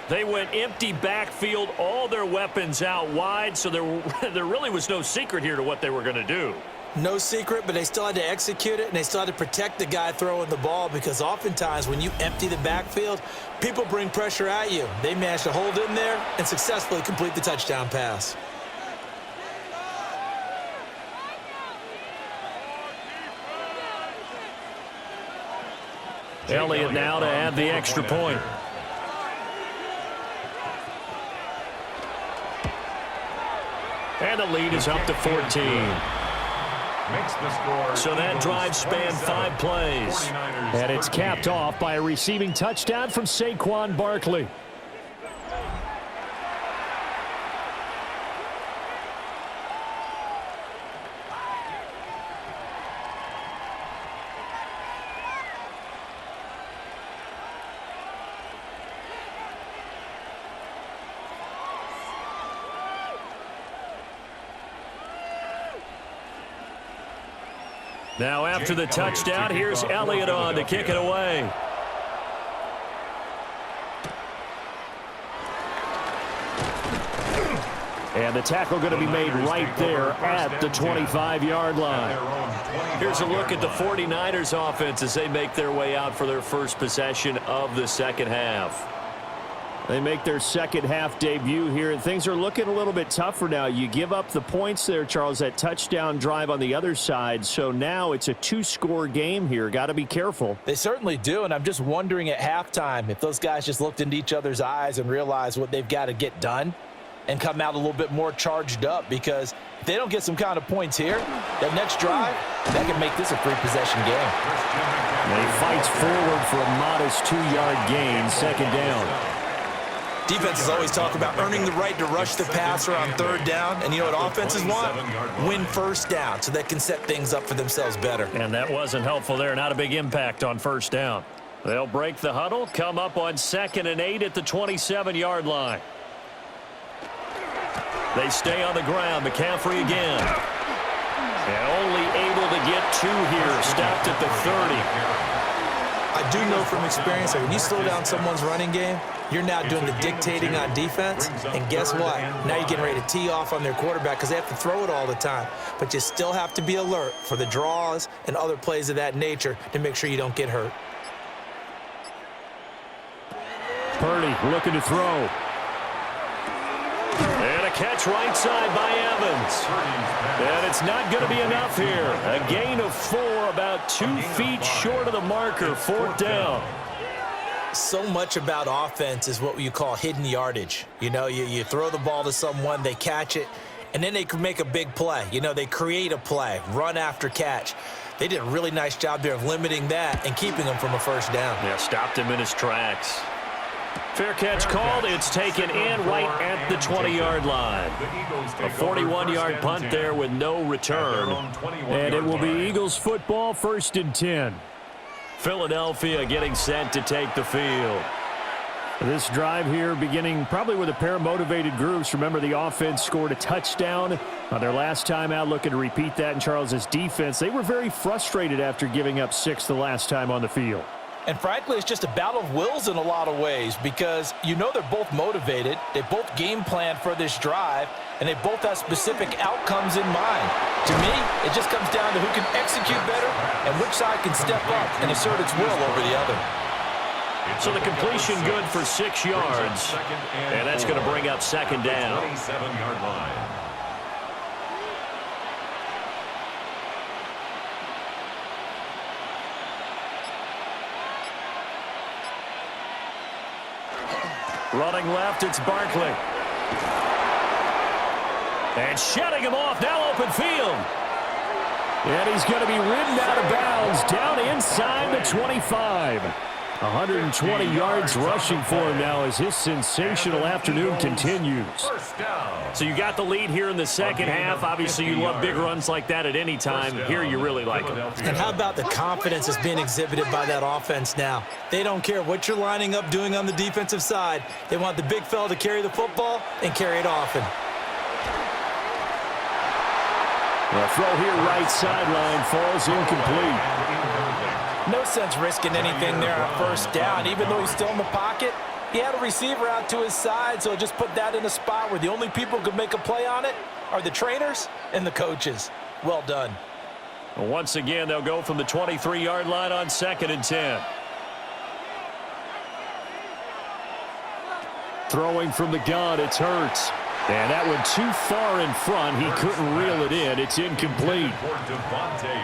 They went empty backfield, all their weapons out wide, so there really was no secret here to what they were going to do.
No secret, but they still had to execute it, and they still had to protect the guy throwing the ball because oftentimes when you empty the backfield, people bring pressure at you. They managed to hold in there and successfully complete the touchdown pass.
Elliott now to add the extra point. And the lead is up to 14. So that drive spanned 5 plays. And it's capped off by a receiving touchdown from Saquon Barkley. Now after the touchdown, here's Elliott on to kick it away. And the tackle going to be made right there at the 25-yard line. Here's a look at the 49ers offense as they make their way out for their first possession of the second half. They make their second half debut here, and things are looking a little bit tougher now. You give up the points there, Charles, that touchdown drive on the other side. So now it's a 2-score game here. Got to be careful.
They certainly do, and I'm just wondering at halftime if those guys just looked into each other's eyes and realized what they've got to get done and come out a little bit more charged up, because if they don't get some kind of points here, that next drive, that can make this a 3-possession game.
And he fights forward for a modest 2-yard gain, second down.
Defenses always talk about earning the right to rush the passer on third down. And you know what offenses want? Win first down so they can set things up for themselves better.
And that wasn't helpful there. Not a big impact on first down. They'll break the huddle, come up on 2nd and 8 at the 27-yard line. They stay on the ground. McCaffrey again. And only able to get 2 here. Stopped at the 30.
I do know from experience that when you slow down someone's running game, you're now doing the dictating on defense. And guess what? Now you're getting ready to tee off on their quarterback because they have to throw it all the time. But you still have to be alert for the draws and other plays of that nature to make sure you don't get hurt.
Purdy looking to throw. And a catch right side by Evans. And it's not going to be enough here. A gain of 4, about 2 feet short of the marker, 4th down.
So much about offense is what you call hidden yardage. You know, you throw the ball to someone, they catch it, and then they can make a big play. You know, they create a play, run after catch. They did a really nice job there of limiting that and keeping them from a first down.
Yeah, stopped him in his tracks. Fair catch called. It's taken in right at the 20-yard line. A 41-yard punt there with no return. And it will be Eagles football, 1st and 10. Philadelphia getting set to take the field. This drive here beginning probably with a pair of motivated groups. Remember, the offense scored a touchdown on their last time out, looking to repeat that in Charles's defense. They were very frustrated after giving up 6 the last time on the field.
And frankly, it's just a battle of wills in a lot of ways because you know they're both motivated, they both game plan for this drive, and they both have specific outcomes in mind. To me, it just comes down to who can execute better and which side can step up and assert its will over the other.
So the completion good for 6 yards, and that's going to bring up 2nd down.
27-yard line.
Running left, it's Barkley. And shutting him off, now open field. And he's going to be ridden out of bounds down inside the 25. 120 yards rushing for him now as his sensational afternoon continues. So you got the lead here in the second half. Obviously, you love big runs like that at any time. Here you really like them.
And how about the confidence that's being exhibited by that offense now? They don't care what you're lining up doing on the defensive side. They want the big fella to carry the football and carry it often.
The throw here right sideline falls incomplete.
No sense risking anything there on first down. Even though he's still in the pocket, he had a receiver out to his side, so just put that in a spot where the only people who can make a play on it are the trainers and the coaches. Well done.
Once again, they'll go from the 23-yard line on 2nd and 10. Throwing from the gun, it's Hurts. And that one too far in front. He couldn't reel it in. It's incomplete.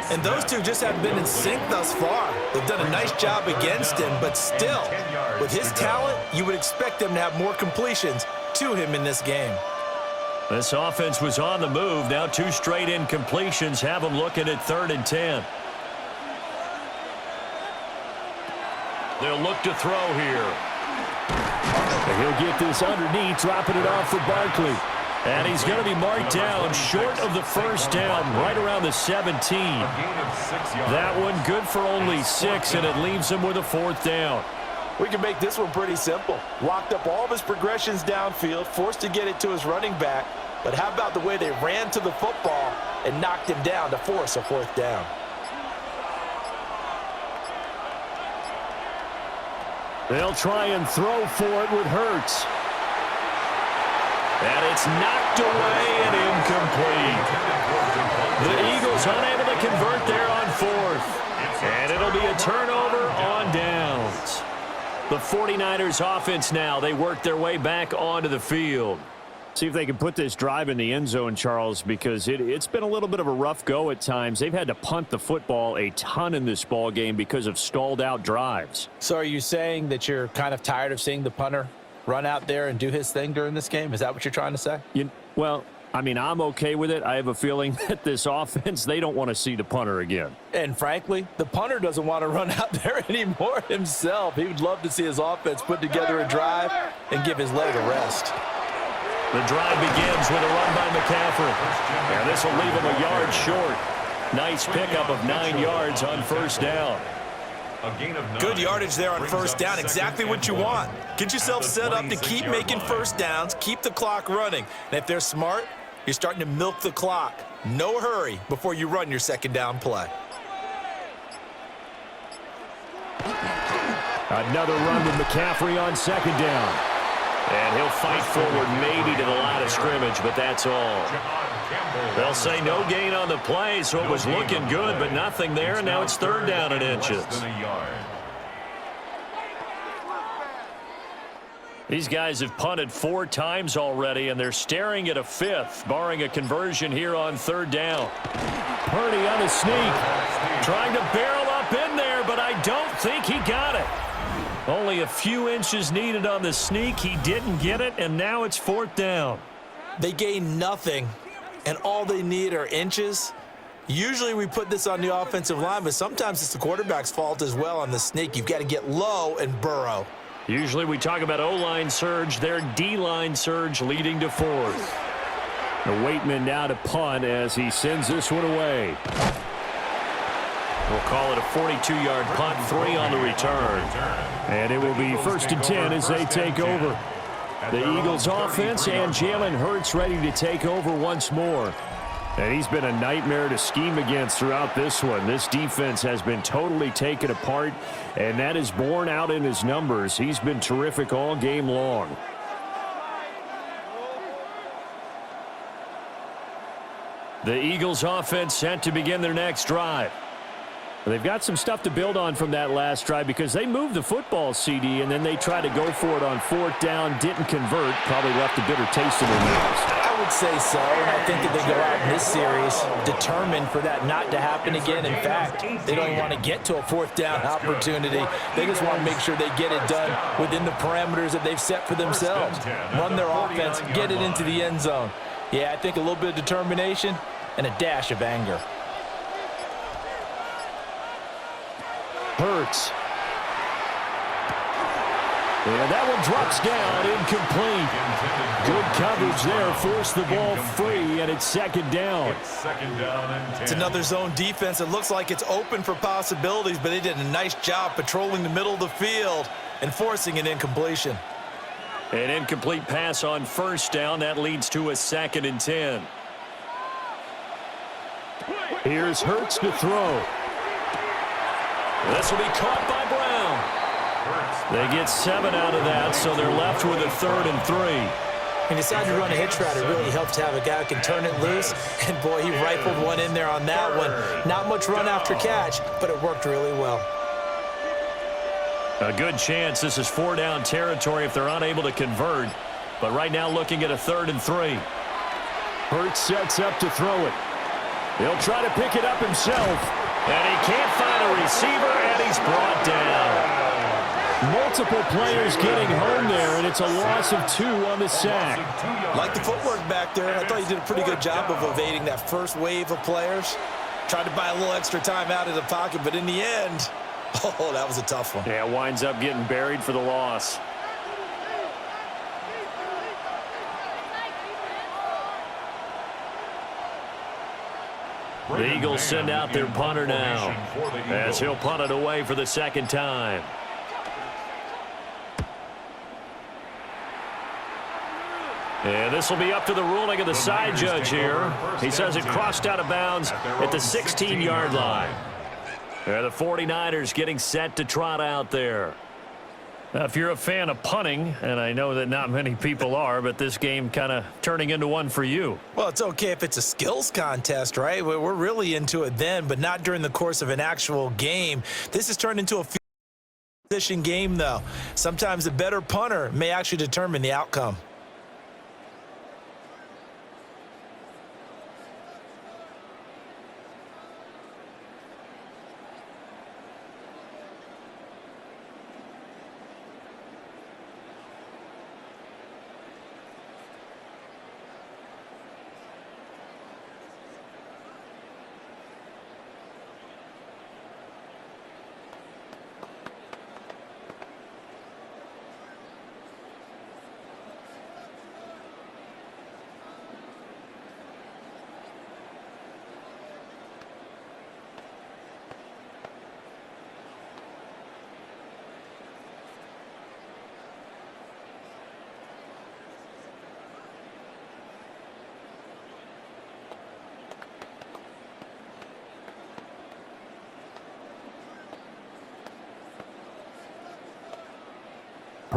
And those two just haven't been in sync thus far. They've done a nice job against him, but still, with his talent, you would expect them to have more completions to him in this game.
This offense was on the move. Now 2 straight incompletions have them looking at 3rd and 10. They'll look to throw here. He'll get this underneath, dropping it off for Barkley. And he's going to be marked down short of the first down, right around the 17. That one good for only 6, and it leaves him with a 4th down.
We can make this one pretty simple. Locked up all of his progressions downfield, forced to get it to his running back. But how about the way they ran to the football and knocked him down to force a 4th down?
They'll try and throw for it with Hurts. And it's knocked away and incomplete. The Eagles unable to convert there on 4th. And it'll be a turnover on downs. The 49ers offense now, they work their way back onto the field. See if they can put this drive in the end zone, Charles, because it's been a little bit of a rough go at times. They've had to punt the football a ton in this ball game because of stalled-out drives.
So are you saying that you're kind of tired of seeing the punter run out there and do his thing during this game? Is that what you're trying to say?
Well, I mean, I'm okay with it. I have a feeling that this offense, they don't want to see the punter again.
And frankly, the punter doesn't want to run out there anymore himself. He would love to see his offense put together a drive and give his leg a rest.
The drive begins with a run by McCaffrey. And this will leave him a yard short. Nice pickup of 9 yards on first down.
A gain of 9.
Good yardage there on first down. Exactly what you want. Get yourself set up to keep making first downs, keep the clock running. And if they're smart, you're starting to milk the clock. No hurry before you run your second down play.
Another run with McCaffrey on second down. And he'll fight forward maybe to the line of scrimmage, but that's all. They'll say no gain on the play, so it was looking good, but nothing there, and now it's third down and inches. These guys have punted 4 times already, and they're staring at a 5th, barring a conversion here on third down. Purdy on the sneak, trying to barrel up in there, but I don't think he got it. Only a few inches needed on the sneak. He didn't get it, and now it's fourth down.
They gain nothing, and all they need are inches. Usually we put this on the offensive line, but sometimes it's the quarterback's fault as well on the sneak. You've got to get low and burrow.
Usually we talk about O-line surge, their D-line surge leading to fourth. The Waitman now to punt as he sends this one away. We'll call it a 42-yard punt, 3 on the return. And it will be 1st and 10 as they take over. The Eagles offense and Jalen Hurts ready to take over once more. And he's been a nightmare to scheme against throughout this one. This defense has been totally taken apart, and that is borne out in his numbers. He's been terrific all game long. The Eagles offense set to begin their next drive. They've got some stuff to build on from that last drive because they moved the football, CD, and then they tried to go for it on fourth down, didn't convert, probably left a bitter taste in their mouths.
I would say so, and I think that they go out in this series determined for that not to happen again. In fact, they don't even want to get to a fourth down opportunity. They just want to make sure they get it done within the parameters that they've set for themselves. Run their offense, get it into the end zone. Yeah, I think a little bit of determination and a dash of anger. Hurts. And that one drops down, incomplete. Good coverage there, forced the ball free, and it's second down. It's another zone defense. It looks like it's open for possibilities, but they did a nice job patrolling the middle of the field and forcing an incompletion.
An incomplete pass on first down. That leads to a 2nd and 10. Here's Hurts to throw. This will be caught by Brown. They get 7 out of that, so they're left with a 3rd and 3.
He decided to run a hitch route. It really helps to have a guy who can turn it loose. And, boy, he rifled one in there on that one. Not much run after catch, but it worked really well.
A good chance this is 4-down territory if they're unable to convert. But right now looking at a 3rd and 3. Hurts sets up to throw it. He'll try to pick it up himself. And he can't find a receiver, and he's brought down. Multiple players getting home there, and it's a loss of 2 on the sack.
Like the footwork back there. I thought he did a pretty good job of evading that first wave of players. Tried to buy a little extra time out of the pocket, but in the end, oh, that was a tough one.
Yeah, winds up getting buried for the loss. The Eagles send out their punter now as he'll punt it away for the 2nd time. And this will be up to the ruling of the side judge here. He says it crossed out of bounds at the 16-yard line. The 49ers getting set to trot out there. Now, if you're a fan of punting, and I know that not many people are, but this game kind of turning into one for you.
Well, it's okay if it's a skills contest, right? We're really into it then, but not during the course of an actual game. This has turned into a position game, though. Sometimes the better punter may actually determine the outcome.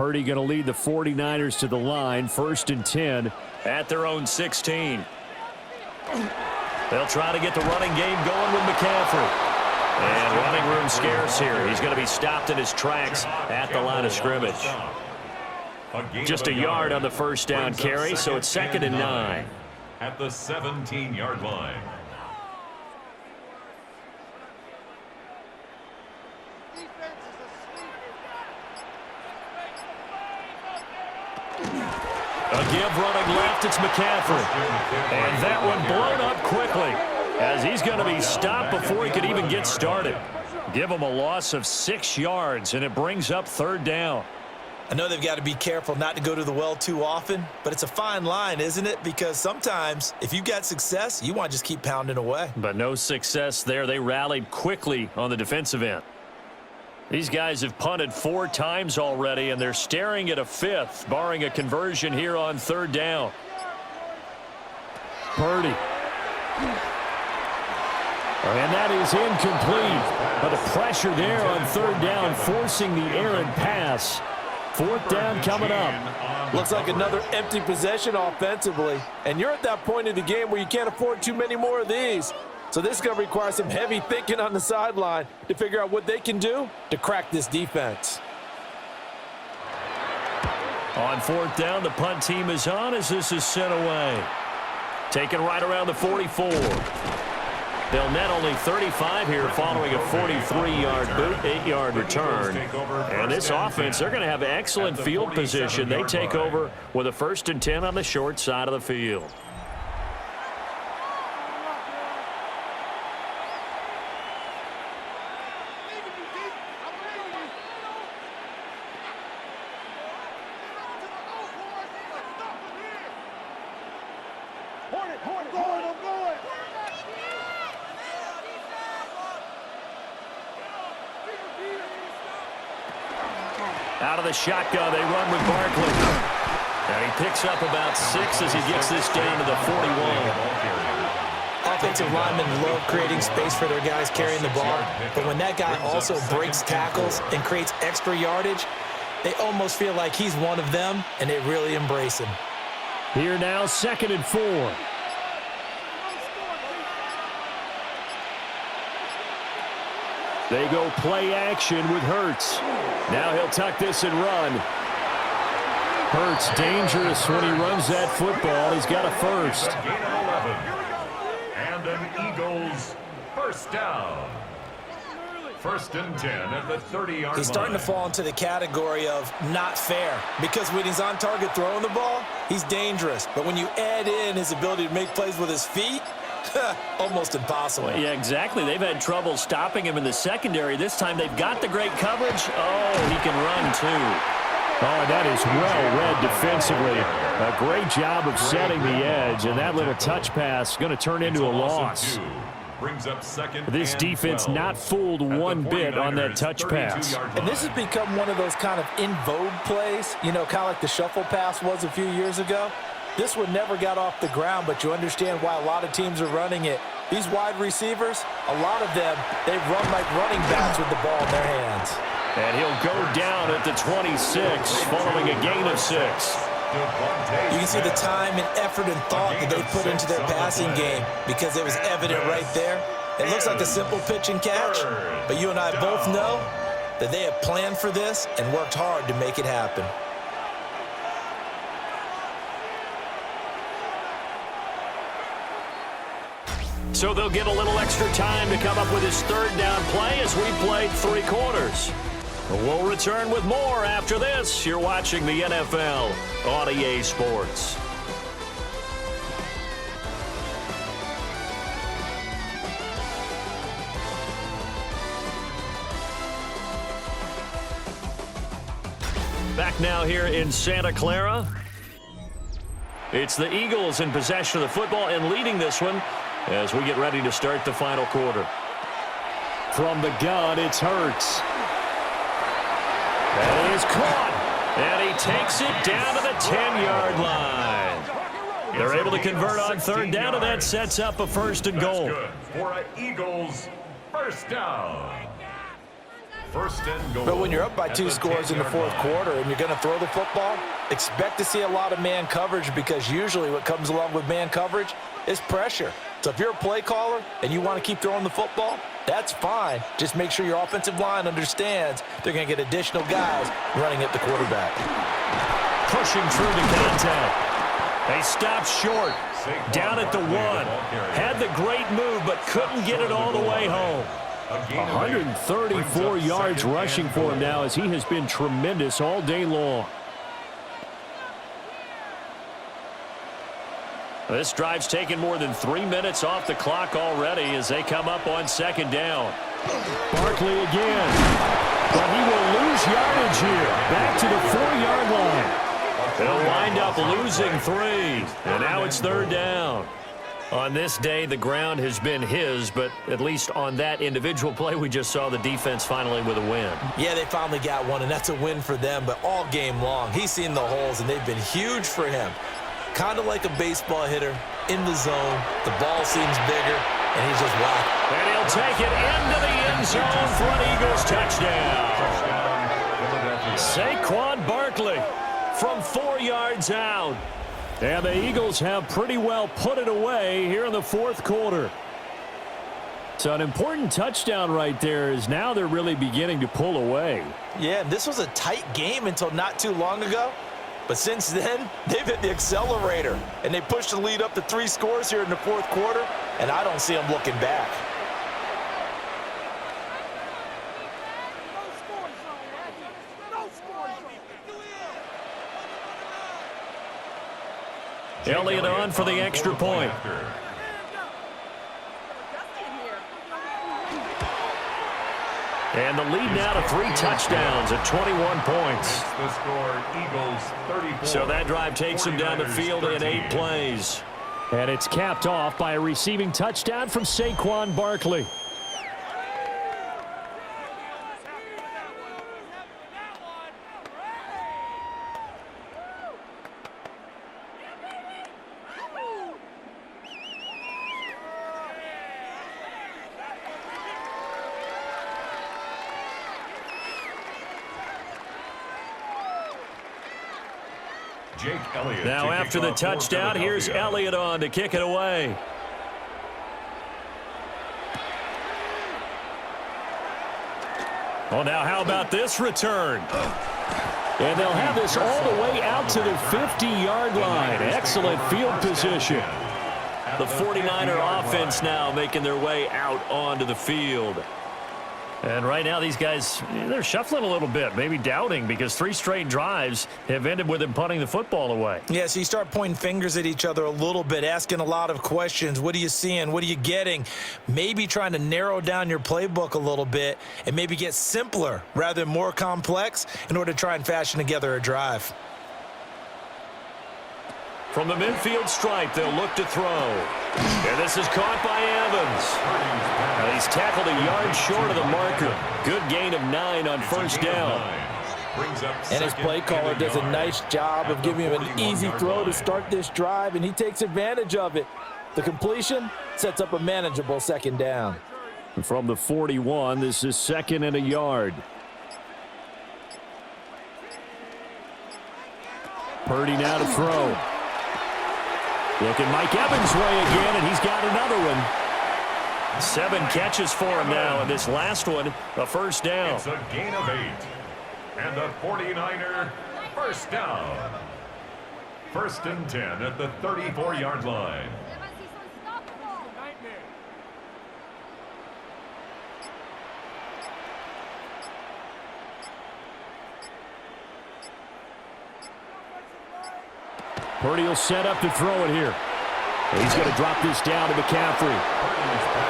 Purdy going to lead the 49ers to the line, 1st and 10 at their own 16. They'll try to get the running game going with McCaffrey. And running room scarce here. He's going to be stopped in his tracks at the line of scrimmage. Just a yard on the first down carry, so it's 2nd and 9.
At the 17-yard line.
A give running left, it's McCaffrey. And that one blown up quickly as he's going to be stopped before he could even get started. Give him a loss of 6 yards, and it brings up 3rd down.
I know they've got to be careful not to go to the well too often, but it's a fine line, isn't it? Because sometimes if you've got success, you want to just keep pounding away.
But no success there. They rallied quickly on the defensive end. These guys have punted 4 times already, and they're staring at a 5th, barring a conversion here on 3rd down. Purdy. And that is incomplete. But the pressure there on 3rd down, forcing the errant pass. 4th down coming up.
Looks like another empty possession offensively. And you're at that point in the game where you can't afford too many more of these. So this is going to require some heavy thinking on the sideline to figure out what they can do to crack this defense.
On 4th down, the punt team is on as this is sent away. Taken right around the 44. They'll net only 35 here following a 43-yard boot, 8-yard return. And this offense, they're going to have excellent field position. They take over with a 1st and 10 on the short side of the field. Out of the shotgun, they run with Barkley. And he picks up about 6 as he gets this down to the 41.
Offensive linemen love creating space for their guys carrying the ball, but when that guy also breaks tackles and creates extra yardage, they almost feel like he's one of them, and they really embrace him.
Here now, 2nd and 4. They go play action with Hurts. Now he'll tuck this and run. Hurts dangerous when he runs that football. He's got a 1st.
And an Eagles 1st down. 1st and 10 at the 30-yard line.
He's starting to fall into the category of not fair, because when he's on target throwing the ball, he's dangerous. But when you add in his ability to make plays with his feet, almost impossible.
Yeah, exactly. They've had trouble stopping him in the secondary. This time they've got the great coverage. Oh, he can run too. Oh, that is well read defensively. A great job of setting the edge, and that little touch pass is going to turn into a loss.
Brings up 2nd.
This defense not fooled one bit on that touch pass.
And this has become one of those kind of in vogue plays, you know, kind of like the shuffle pass was a few years ago. This one never got off the ground, but you understand why a lot of teams are running it. These wide receivers, a lot of them, they run like running backs with the ball in their hands.
And he'll go down at the 26 following a gain of 6.
You can see the time and effort and thought that they put into their passing game because it was evident right there. It looks like a simple pitch and catch, but you and I both know that they have planned for this and worked hard to make it happen.
So they'll get a little extra time to come up with his 3rd down play as we played 3 quarters. We'll return with more after this. You're watching the NFL on EA Sports. Back now here in Santa Clara. It's the Eagles in possession of the football and leading this one as we get ready to start the final quarter. From the gun, it's Hurts. And he is caught. And he takes it down to the 10-yard line. They're able to convert on 3rd down, and that sets up a 1st and goal.
For an Eagles 1st down. First and goal.
But when you're up by
at
2
the
scores in the
10-yard
fourth
line.
quarter and you're going to throw the football, expect to see a lot of man coverage, because usually what comes along with man coverage is pressure. So if you're a play caller and you want to keep throwing the football, that's fine. Just make sure your offensive line understands they're going to get additional guys running at the quarterback.
Pushing through the contact. They stopped short. Down at the 1. Had the great move, but couldn't get it all the way home. 134 yards rushing for him now, as he has been tremendous all day long. This drive's taken more than 3 minutes off the clock already as they come up on second down. Barkley again. But he will lose yardage here. Back to the 4-yard line. They'll wind up losing 3. And now it's third down. On this day, the ground has been his, but at least on that individual play, we just saw the defense finally with a win.
Yeah, they finally got one, and that's a win for them, but all game long, he's seen the holes, and they've been huge for him. Kind of like a baseball hitter in the zone. The ball seems bigger, and he's just whacked.
And he'll take it into the end zone for an Eagles touchdown. Saquon Barkley from 4 yards out. And the Eagles have pretty well put it away here in the fourth quarter. So an important touchdown right there, is now they're really beginning to pull away.
Yeah, this was a tight game until not too long ago. But since then, they've hit the accelerator, and they pushed the lead up to 3 scores here in the fourth quarter, and I don't see them looking back.
Elliott on for the extra point. And the lead now to 3 touchdowns at 21 points.
The score, Eagles 34.
So that drive takes him down the field in 8 plays. And it's capped off by a receiving touchdown from Saquon Barkley.
Jake Elliott.
Now after the touchdown, here's Elliott on to kick it away. Well, now how about this return? And they'll have this all the way out to the 50-yard line. Excellent field position. The 49er offense now making their way out onto the field. And right now these guys, they're shuffling a little bit, maybe doubting, because 3 straight drives have ended with them punting the football away.
Yeah, so you start pointing fingers at each other a little bit, asking a lot of questions. What are you seeing? What are you getting? Maybe trying to narrow down your playbook a little bit and maybe get simpler rather than more complex in order to try and fashion together a drive.
From the midfield stripe, they'll look to throw. And this is caught by Evans. Now he's tackled a yard short of the marker. Good gain of 9 on first down.
And his play caller does a nice job of giving him an easy throw to start this drive, and he takes advantage of it. The completion sets up a manageable second down.
From the 41, this is 2nd and a yard. Purdy now to throw. Looking Mike Evans' way again, and he's got another one. 7 catches for him now, and this last one, a first down.
It's a gain of 8. And the 49er first down. 1st and 10 at the 34-yard line.
Purdy will set up to throw it here. He's going to drop this down to McCaffrey.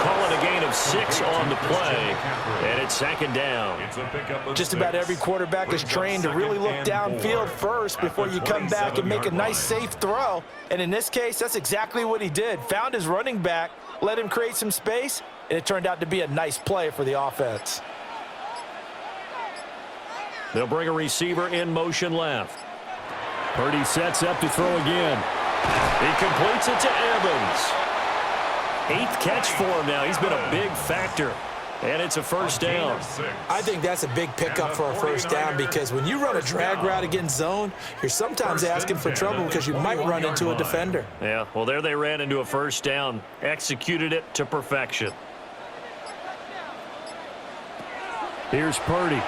Call it a gain of 6 on the play, and it's 2nd down.
Just about every quarterback is trained to really look downfield first before you come back and make a nice, safe throw. And in this case, that's exactly what he did. Found his running back, let him create some space, and it turned out to be a nice play for the offense.
They'll bring a receiver in motion left. Purdy sets up to throw again. He completes it to Evans. 8th catch for him now. He's been a big factor And it's a first down.
I think that's a big pickup for a first down because when you run a drag route against zone, you're sometimes asking for trouble because you might run into a defender.
Yeah, well, there they ran into a first down. Executed it to perfection. Here's Purdy.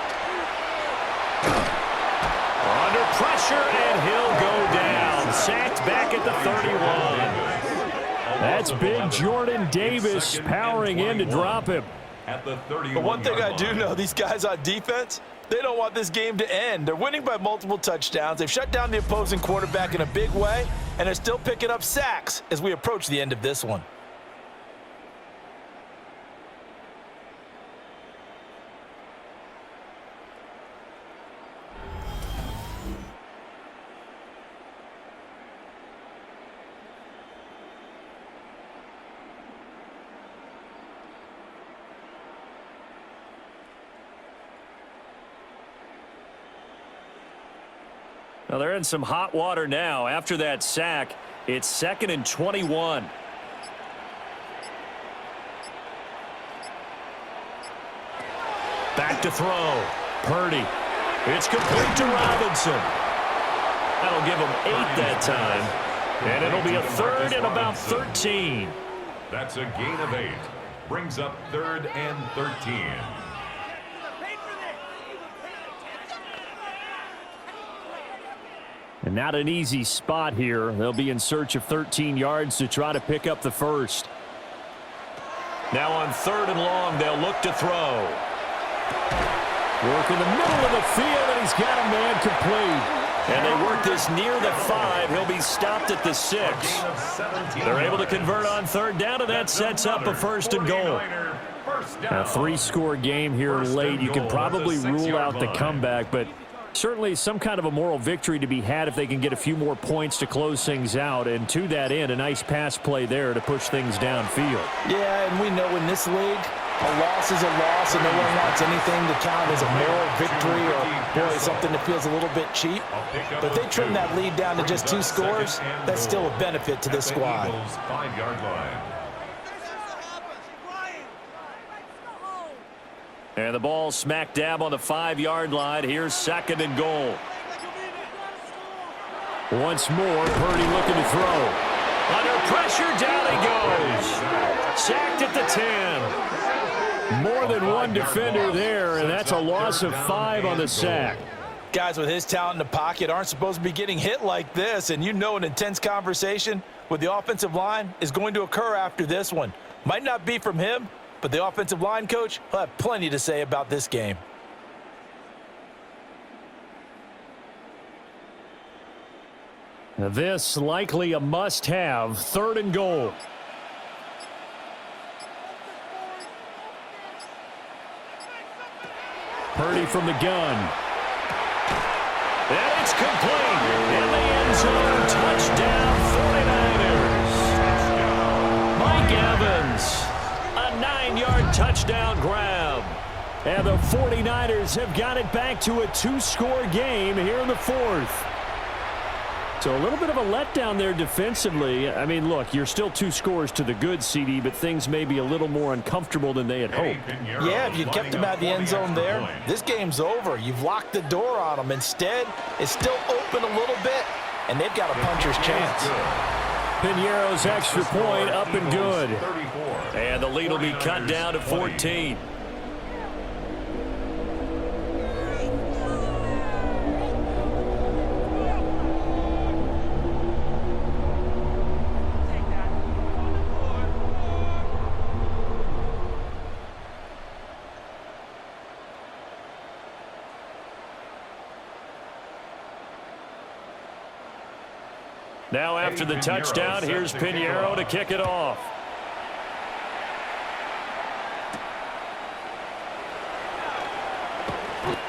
Under pressure, and he'll go down. Sacked back at the 31. That's big Jordan Davis powering in to drop him.
But one thing I do know, these guys on defense, they don't want this game to end. They're winning by multiple touchdowns. They've shut down the opposing quarterback in a big way, and they're still picking up sacks as we approach the end of this one.
Now they're in some hot water now. After that sack, it's 2nd and 21. Back to throw. Purdy. It's complete to Robinson. That'll give him 8 that time. And it'll be a 3rd and about 13.
That's a gain of 8. Brings up 3rd and 13.
And not an easy spot here. They'll be in search of 13 yards to try to pick up the first. Now on 3rd and long, they'll look to throw. Work in the middle of the field, and he's got a man complete. And they work this near the 5. He'll be stopped at the 6. They're able to convert on 3rd down, and that sets up a 1st and goal. A 3-score game here late. You can probably rule out the comeback, but certainly some kind of a moral victory to be had if they can get a few more points to close things out. And to that end, a nice pass play there to push things downfield.
Yeah, and we know in this league, a loss is a loss, and no one wants anything to count as a moral victory or, boy, something that feels a little bit cheap. But they trim that lead down to just 2 scores. That's still a benefit to this squad.
5-yard line.
And the ball smack dab on the 5-yard line. Here's 2nd and goal. Once more, Purdy looking to throw. Under pressure, down he goes. Sacked at the 10. More than one defender there, and that's a loss of 5 on the sack.
Guys with his talent in the pocket aren't supposed to be getting hit like this, and you know an intense conversation with the offensive line is going to occur after this one. Might not be from him, but the offensive line coach will have plenty to say about this game.
Now this likely a must-have. 3rd and goal. Purdy from the gun. And it's complete. In the end zone. Touchdown 49ers. Mike Evans. A 9-yard touchdown grab. And the 49ers have got it back to a 2-score game here in the 4th. So a little bit of a letdown there defensively. I mean, look, you're still 2 scores to the good, CD, but things may be a little more uncomfortable than they had hoped.
Yeah, if you kept them out of the end zone there, this game's over. You've locked the door on them. Instead, it's still open a little bit, and they've got a puncher's chance.
Piñeiro's extra point up and good. And the lead will be cut down to 14. Now after the touchdown, here's Piñeiro to kick it off.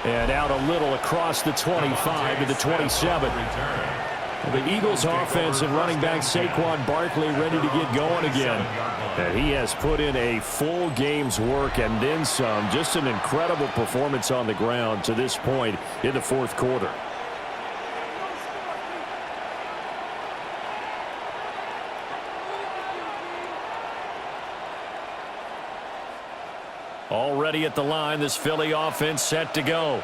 And out a little across the 25 to the 27. The Eagles offense and running back Saquon Barkley ready to get going again. And he has put in a full game's work and then some. Just an incredible performance on the ground to this point in the 4th quarter. Already at the line, this Philly offense set to go.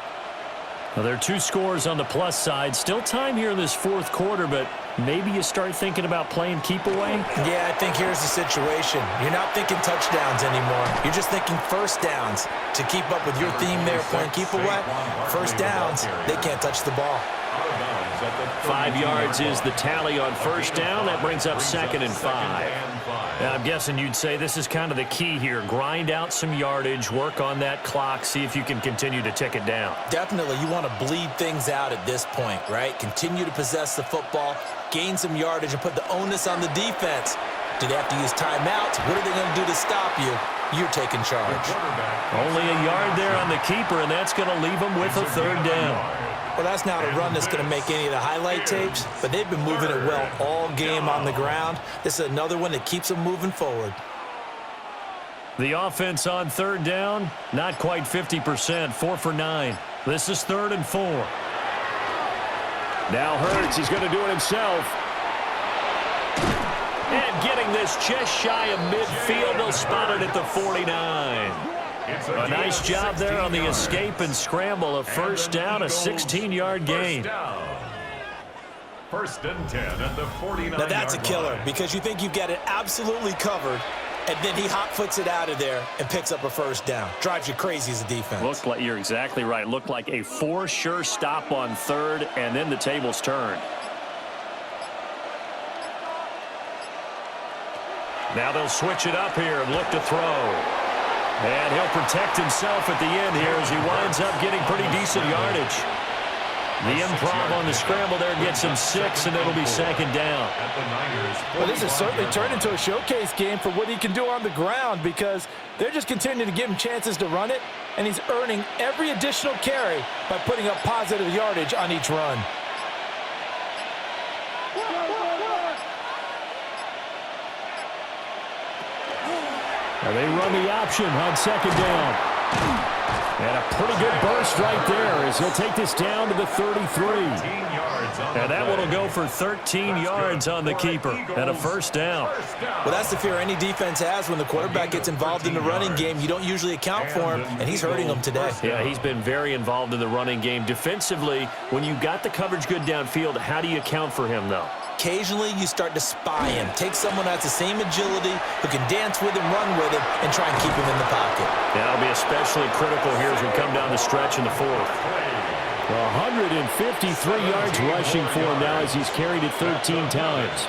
Well, there are 2 scores on the plus side. Still time here in this fourth quarter, but maybe you start thinking about playing keep away?
Yeah, I think here's the situation. You're not thinking touchdowns anymore. You're just thinking first downs. To keep up with your theme there, playing keep away, first downs, they can't touch the ball.
5 yards is the tally on first down. That brings up 2nd and 5. Now, I'm guessing you'd say this is kind of the key here. Grind out some yardage, work on that clock, see if you can continue to tick it down.
Definitely, you want to bleed things out at this point, right? Continue to possess the football, gain some yardage, and put the onus on the defense. Do they have to use timeouts? What are they going to do to stop you? You're taking charge.
Only a yard there on the keeper, and that's going to leave them with a 3rd down.
Well, that's not a run that's going to make any of the highlight tapes, but they've been moving it well all game on the ground. This is another one that keeps them moving forward.
The offense on 3rd down, not quite 50%, 4 for 9. This is 3rd and 4. Now Hurts, he's going to do it himself. And getting this just shy of midfield, they'll spot it at the 49. A nice job there on the escape and scramble. A first down, a 16-yard gain.
1st and 10 at the 49.
Now that's a killer because you think you've got it absolutely covered, and then he hot-foots it out of there and picks up a first down. Drives you crazy as a defense.
Looked like, you're exactly right. Looked like a for sure stop on 3rd, and then the tables turned. Now they'll switch it up here and look to throw. And he'll protect himself at the end here as he winds up getting pretty decent yardage. The improv on the scramble there gets him 6, and it'll be 2nd down.
Well, this has certainly turned into a showcase game for what he can do on the ground because they're just continuing to give him chances to run it, and he's earning every additional carry by putting up positive yardage on each run.
Well, they run the option on 2nd down. And a pretty good burst right there as he'll take this down to the 33. And that one will go for 13 yards on the keeper and a first down.
Well, that's the fear any defense has when the quarterback gets involved in the running game. You don't usually account for him, and he's hurting them today.
Yeah, he's been very involved in the running game. Defensively, when you got the coverage good downfield, how do you account for him, though?
Occasionally, you start to spy him. Take someone that's the same agility, who can dance with him, run with him, and try and keep him in the pocket.
That'll be especially critical here as we come down the stretch in the 4th. 153 yards rushing for him now as he's carried it 13 times.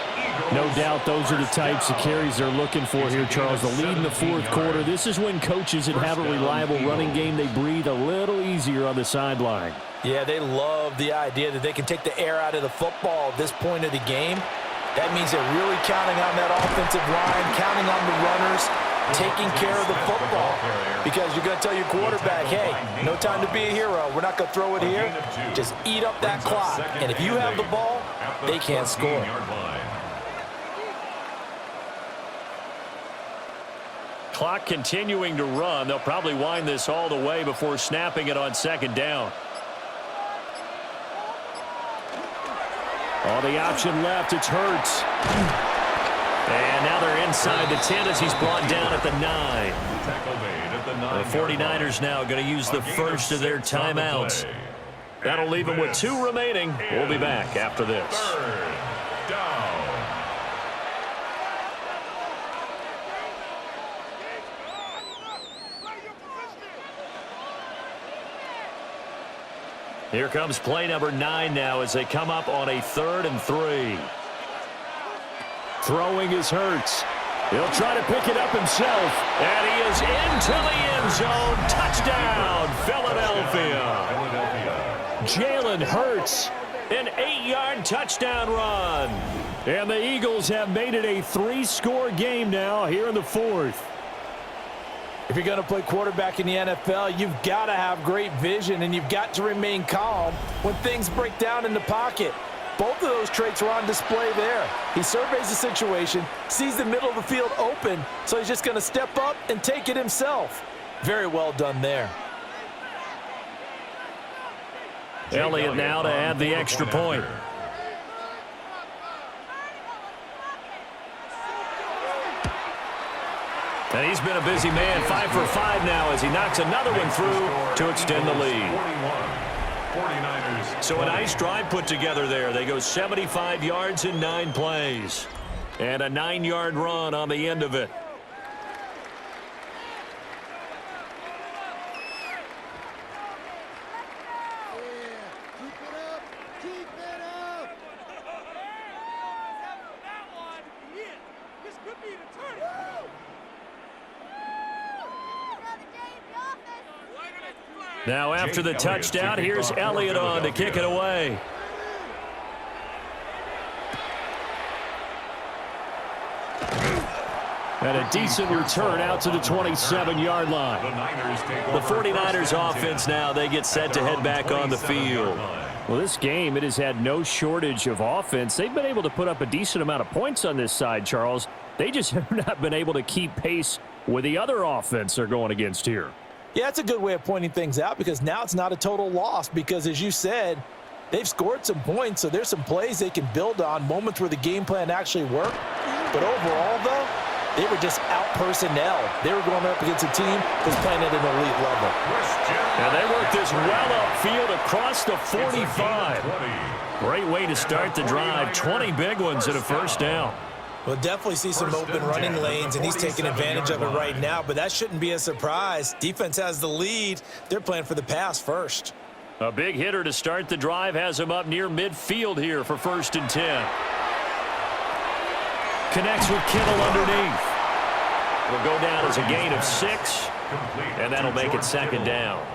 No doubt those are the types of carries they're looking for here, Charles. The lead in the 4th quarter. This is when coaches that have a reliable running game, they breathe a little easier on the sideline.
Yeah, they love the idea that they can take the air out of the football at this point of the game. That means they're really counting on that offensive line, counting on the runners, taking care of the football. Because you're going to tell your quarterback, hey, no time to be a hero. We're not going to throw it here. Just eat up that clock. And if you have the ball, they can't score.
Clock continuing to run. They'll probably wind this all the way before snapping it on 2nd down. Oh, the option left. It's Hurts. And now they're inside the 10 as he's brought down at the 9. The 49ers now going to use the first of their timeouts. That'll leave them with 2 remaining. We'll be back after this.
3rd down.
Here comes play number 9 now as they come up on a 3rd and 3. Throwing is Hurts. He'll try to pick it up himself. And he is into the end zone. Touchdown, Philadelphia. Jalen Hurts, an 8-yard touchdown run. And the Eagles have made it a 3-score game now here in the 4th.
If you're going to play quarterback in the NFL, you've got to have great vision, and you've got to remain calm when things break down in the pocket. Both of those traits are on display there. He surveys the situation, sees the middle of the field open, so he's just going to step up and take it himself. Very well done there.
Elliott now to add the extra point. And he's been a busy man, 5 for 5 now as he knocks another one through to extend the lead. So a nice drive put together there. They go 75 yards in 9 plays. And a 9-yard run on the end of it. Now after the touchdown, here's Elliott on to kick it away. And a decent return out to the 27-yard line. The 49ers offense now, they get set to head back on the field. Well, this game, it has had no shortage of offense. They've been able to put up a decent amount of points on this side, Charles. They just have not been able to keep pace with the other offense they're going against here.
Yeah, that's a good way of pointing things out because now it's not a total loss because, as you said, they've scored some points, so there's some plays they can build on, moments where the game plan actually worked. But overall, though, they were just out personnel. They were going up against a team that's playing at an elite level.
And they worked this well upfield across the 45. Great way to start the drive. 20 big ones and a first down.
We'll definitely see some open running lanes, and he's taking advantage of it right now, but that shouldn't be a surprise. Defense has the lead. They're playing for the pass first.
A big hitter to start the drive has him up near midfield here for 1st and 10. Connects with Kittle underneath. Will go down as a gain of 6, and that'll make it 2nd down.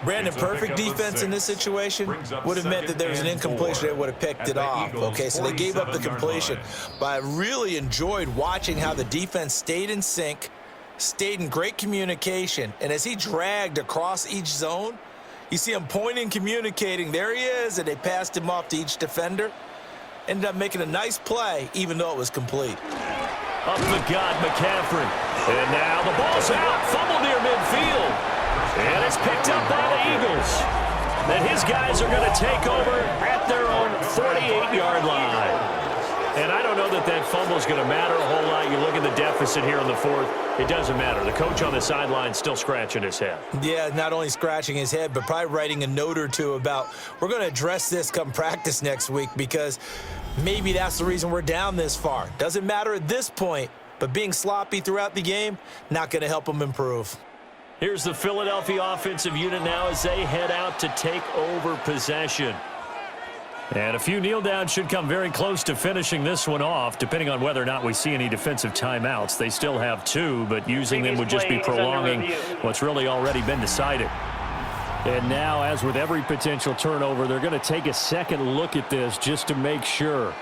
Brandon, perfect defense in this situation would have meant that there was an incompletion. They would have picked it off. Okay, so they gave up the completion. But I really enjoyed watching how the defense stayed in sync, stayed in great communication. And as he dragged across each zone, you see him pointing, communicating. There he is, and they passed him off to each defender. Ended up making a nice play, even though it was complete.
Up the gut, McCaffrey. And now the ball's out. Fumble near midfield. And it's picked up by the Eagles. And his guys are going to take over at their own 48-yard line. And I don't know that that fumble is going to matter a whole lot. You look at the deficit here in the 4th. It doesn't matter. The coach on the sideline still scratching his head.
Yeah, not only scratching his head, but probably writing a note or two about we're going to address this come practice next week because maybe that's the reason we're down this far. Doesn't matter at this point, but being sloppy throughout the game, not going to help them improve.
Here's the Philadelphia offensive unit now as they head out to take over possession. And a few kneel downs should come very close to finishing this one off, depending on whether or not we see any defensive timeouts. They still have 2, but using them would just be prolonging what's really already been decided. And now, as with every potential turnover, they're going to take a second look at this just to make sure.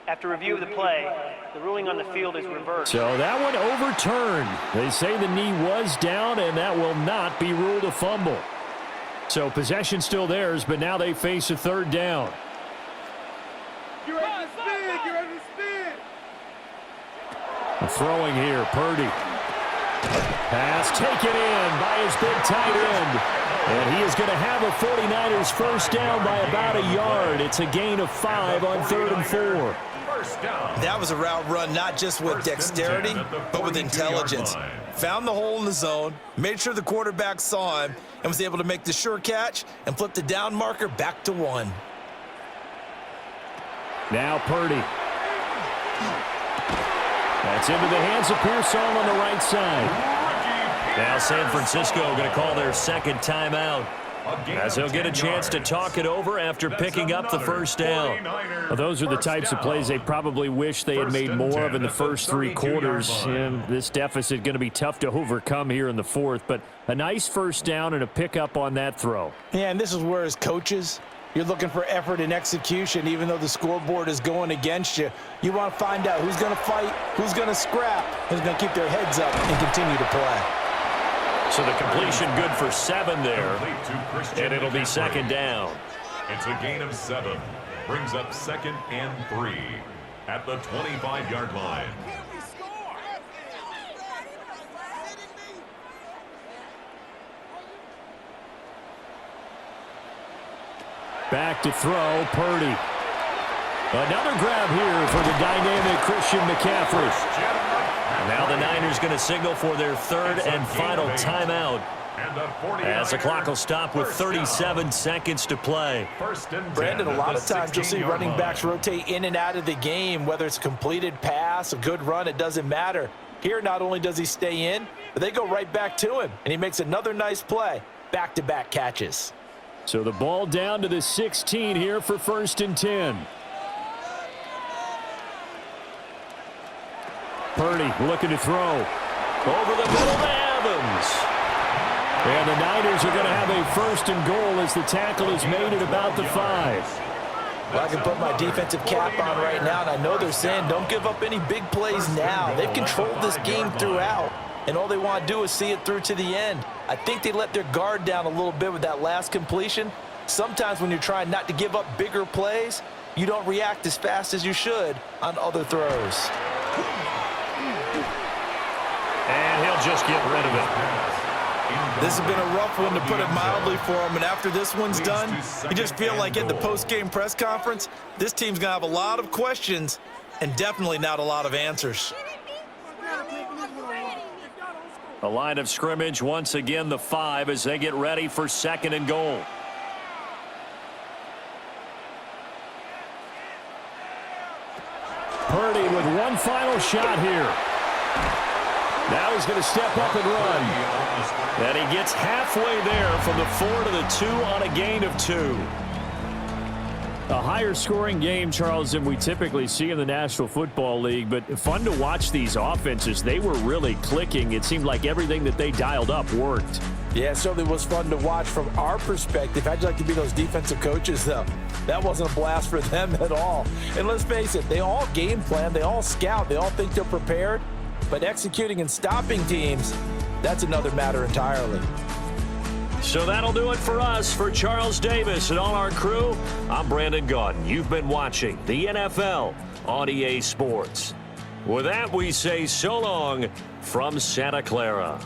After review of the play, the ruling on the field is reversed.
So that one overturned. They say the knee was down, and that will not be ruled a fumble. So possession still theirs, but now they face a 3rd down.
You're ready to spin. You're ready to spin.
Throwing here, Purdy. Pass taken in by his big tight end. And he is going to have a 49ers first down by about a yard. It's a gain of 5 on 3rd and 4.
That was a route run not just with dexterity, but with intelligence. Found the hole in the zone, made sure the quarterback saw him, and was able to make the sure catch and flip the down marker back to 1.
Now Purdy. That's into the hands of Pearsall on the right side. Now San Francisco going to call their 2nd timeout, as they'll get a chance to talk it over after picking up the first down. Well, those are the types of plays they probably wish they had made more of in the first 3 quarters. And this deficit going to be tough to overcome here in the 4th. But a nice first down and a pickup on that throw.
Yeah, and this is where as coaches, you're looking for effort and execution. Even though the scoreboard is going against you, you want to find out who's going to fight, who's going to scrap, who's going to keep their heads up and continue to play.
So the completion good for 7 there, and it'll be 2nd down.
It's a gain of 7. Brings up 2nd and 3 at the 25-yard line.
Back to throw, Purdy. Another grab here for the dynamic Christian McCaffrey. Now the Niners going to signal for their third and final timeout, as the clock will stop with 37 seconds to play.
Brandon, a lot of times you'll see running backs rotate in and out of the game, whether it's a completed pass, a good run, it doesn't matter. Here, not only does he stay in, but they go right back to him, and he makes another nice play. Back-to-back catches.
So the ball down to the 16 here for 1st and 10. Purdy looking to throw. Over the middle to Evans. And the Niners are going to have a 1st and goal as the tackle is made at about the 5.
Well, I can put my defensive cap on right now, and I know they're saying don't give up any big plays now. They've controlled this game throughout, and all they want to do is see it through to the end. I think they let their guard down a little bit with that last completion. Sometimes when you're trying not to give up bigger plays, you don't react as fast as you should on other throws.
And he'll just get rid of it.
This has been a rough one, to put it mildly, for him. And after this one's done, you just feel like at the post-game press conference, this team's going to have a lot of questions and definitely not a lot of answers.
A line of scrimmage, once again the 5 as they get ready for 2nd and goal. Purdy with one final shot here. Now he's going to step up and run. And he gets halfway there from the 4 to the 2 on a gain of 2. A higher scoring game, Charles, than we typically see in the National Football League, but fun to watch these offenses. They were really clicking. It seemed like everything that they dialed up worked.
Yeah, it certainly was fun to watch from our perspective. How'd you like to be those defensive coaches, though? That wasn't a blast for them at all. And let's face it, they all game plan, they all scout, they all think they're prepared. But executing and stopping teams, that's another matter entirely.
So that'll do it for us. For Charles Davis and all our crew, I'm Brandon Gaudin. You've been watching the NFL on EA Sports. With that, we say so long from Santa Clara.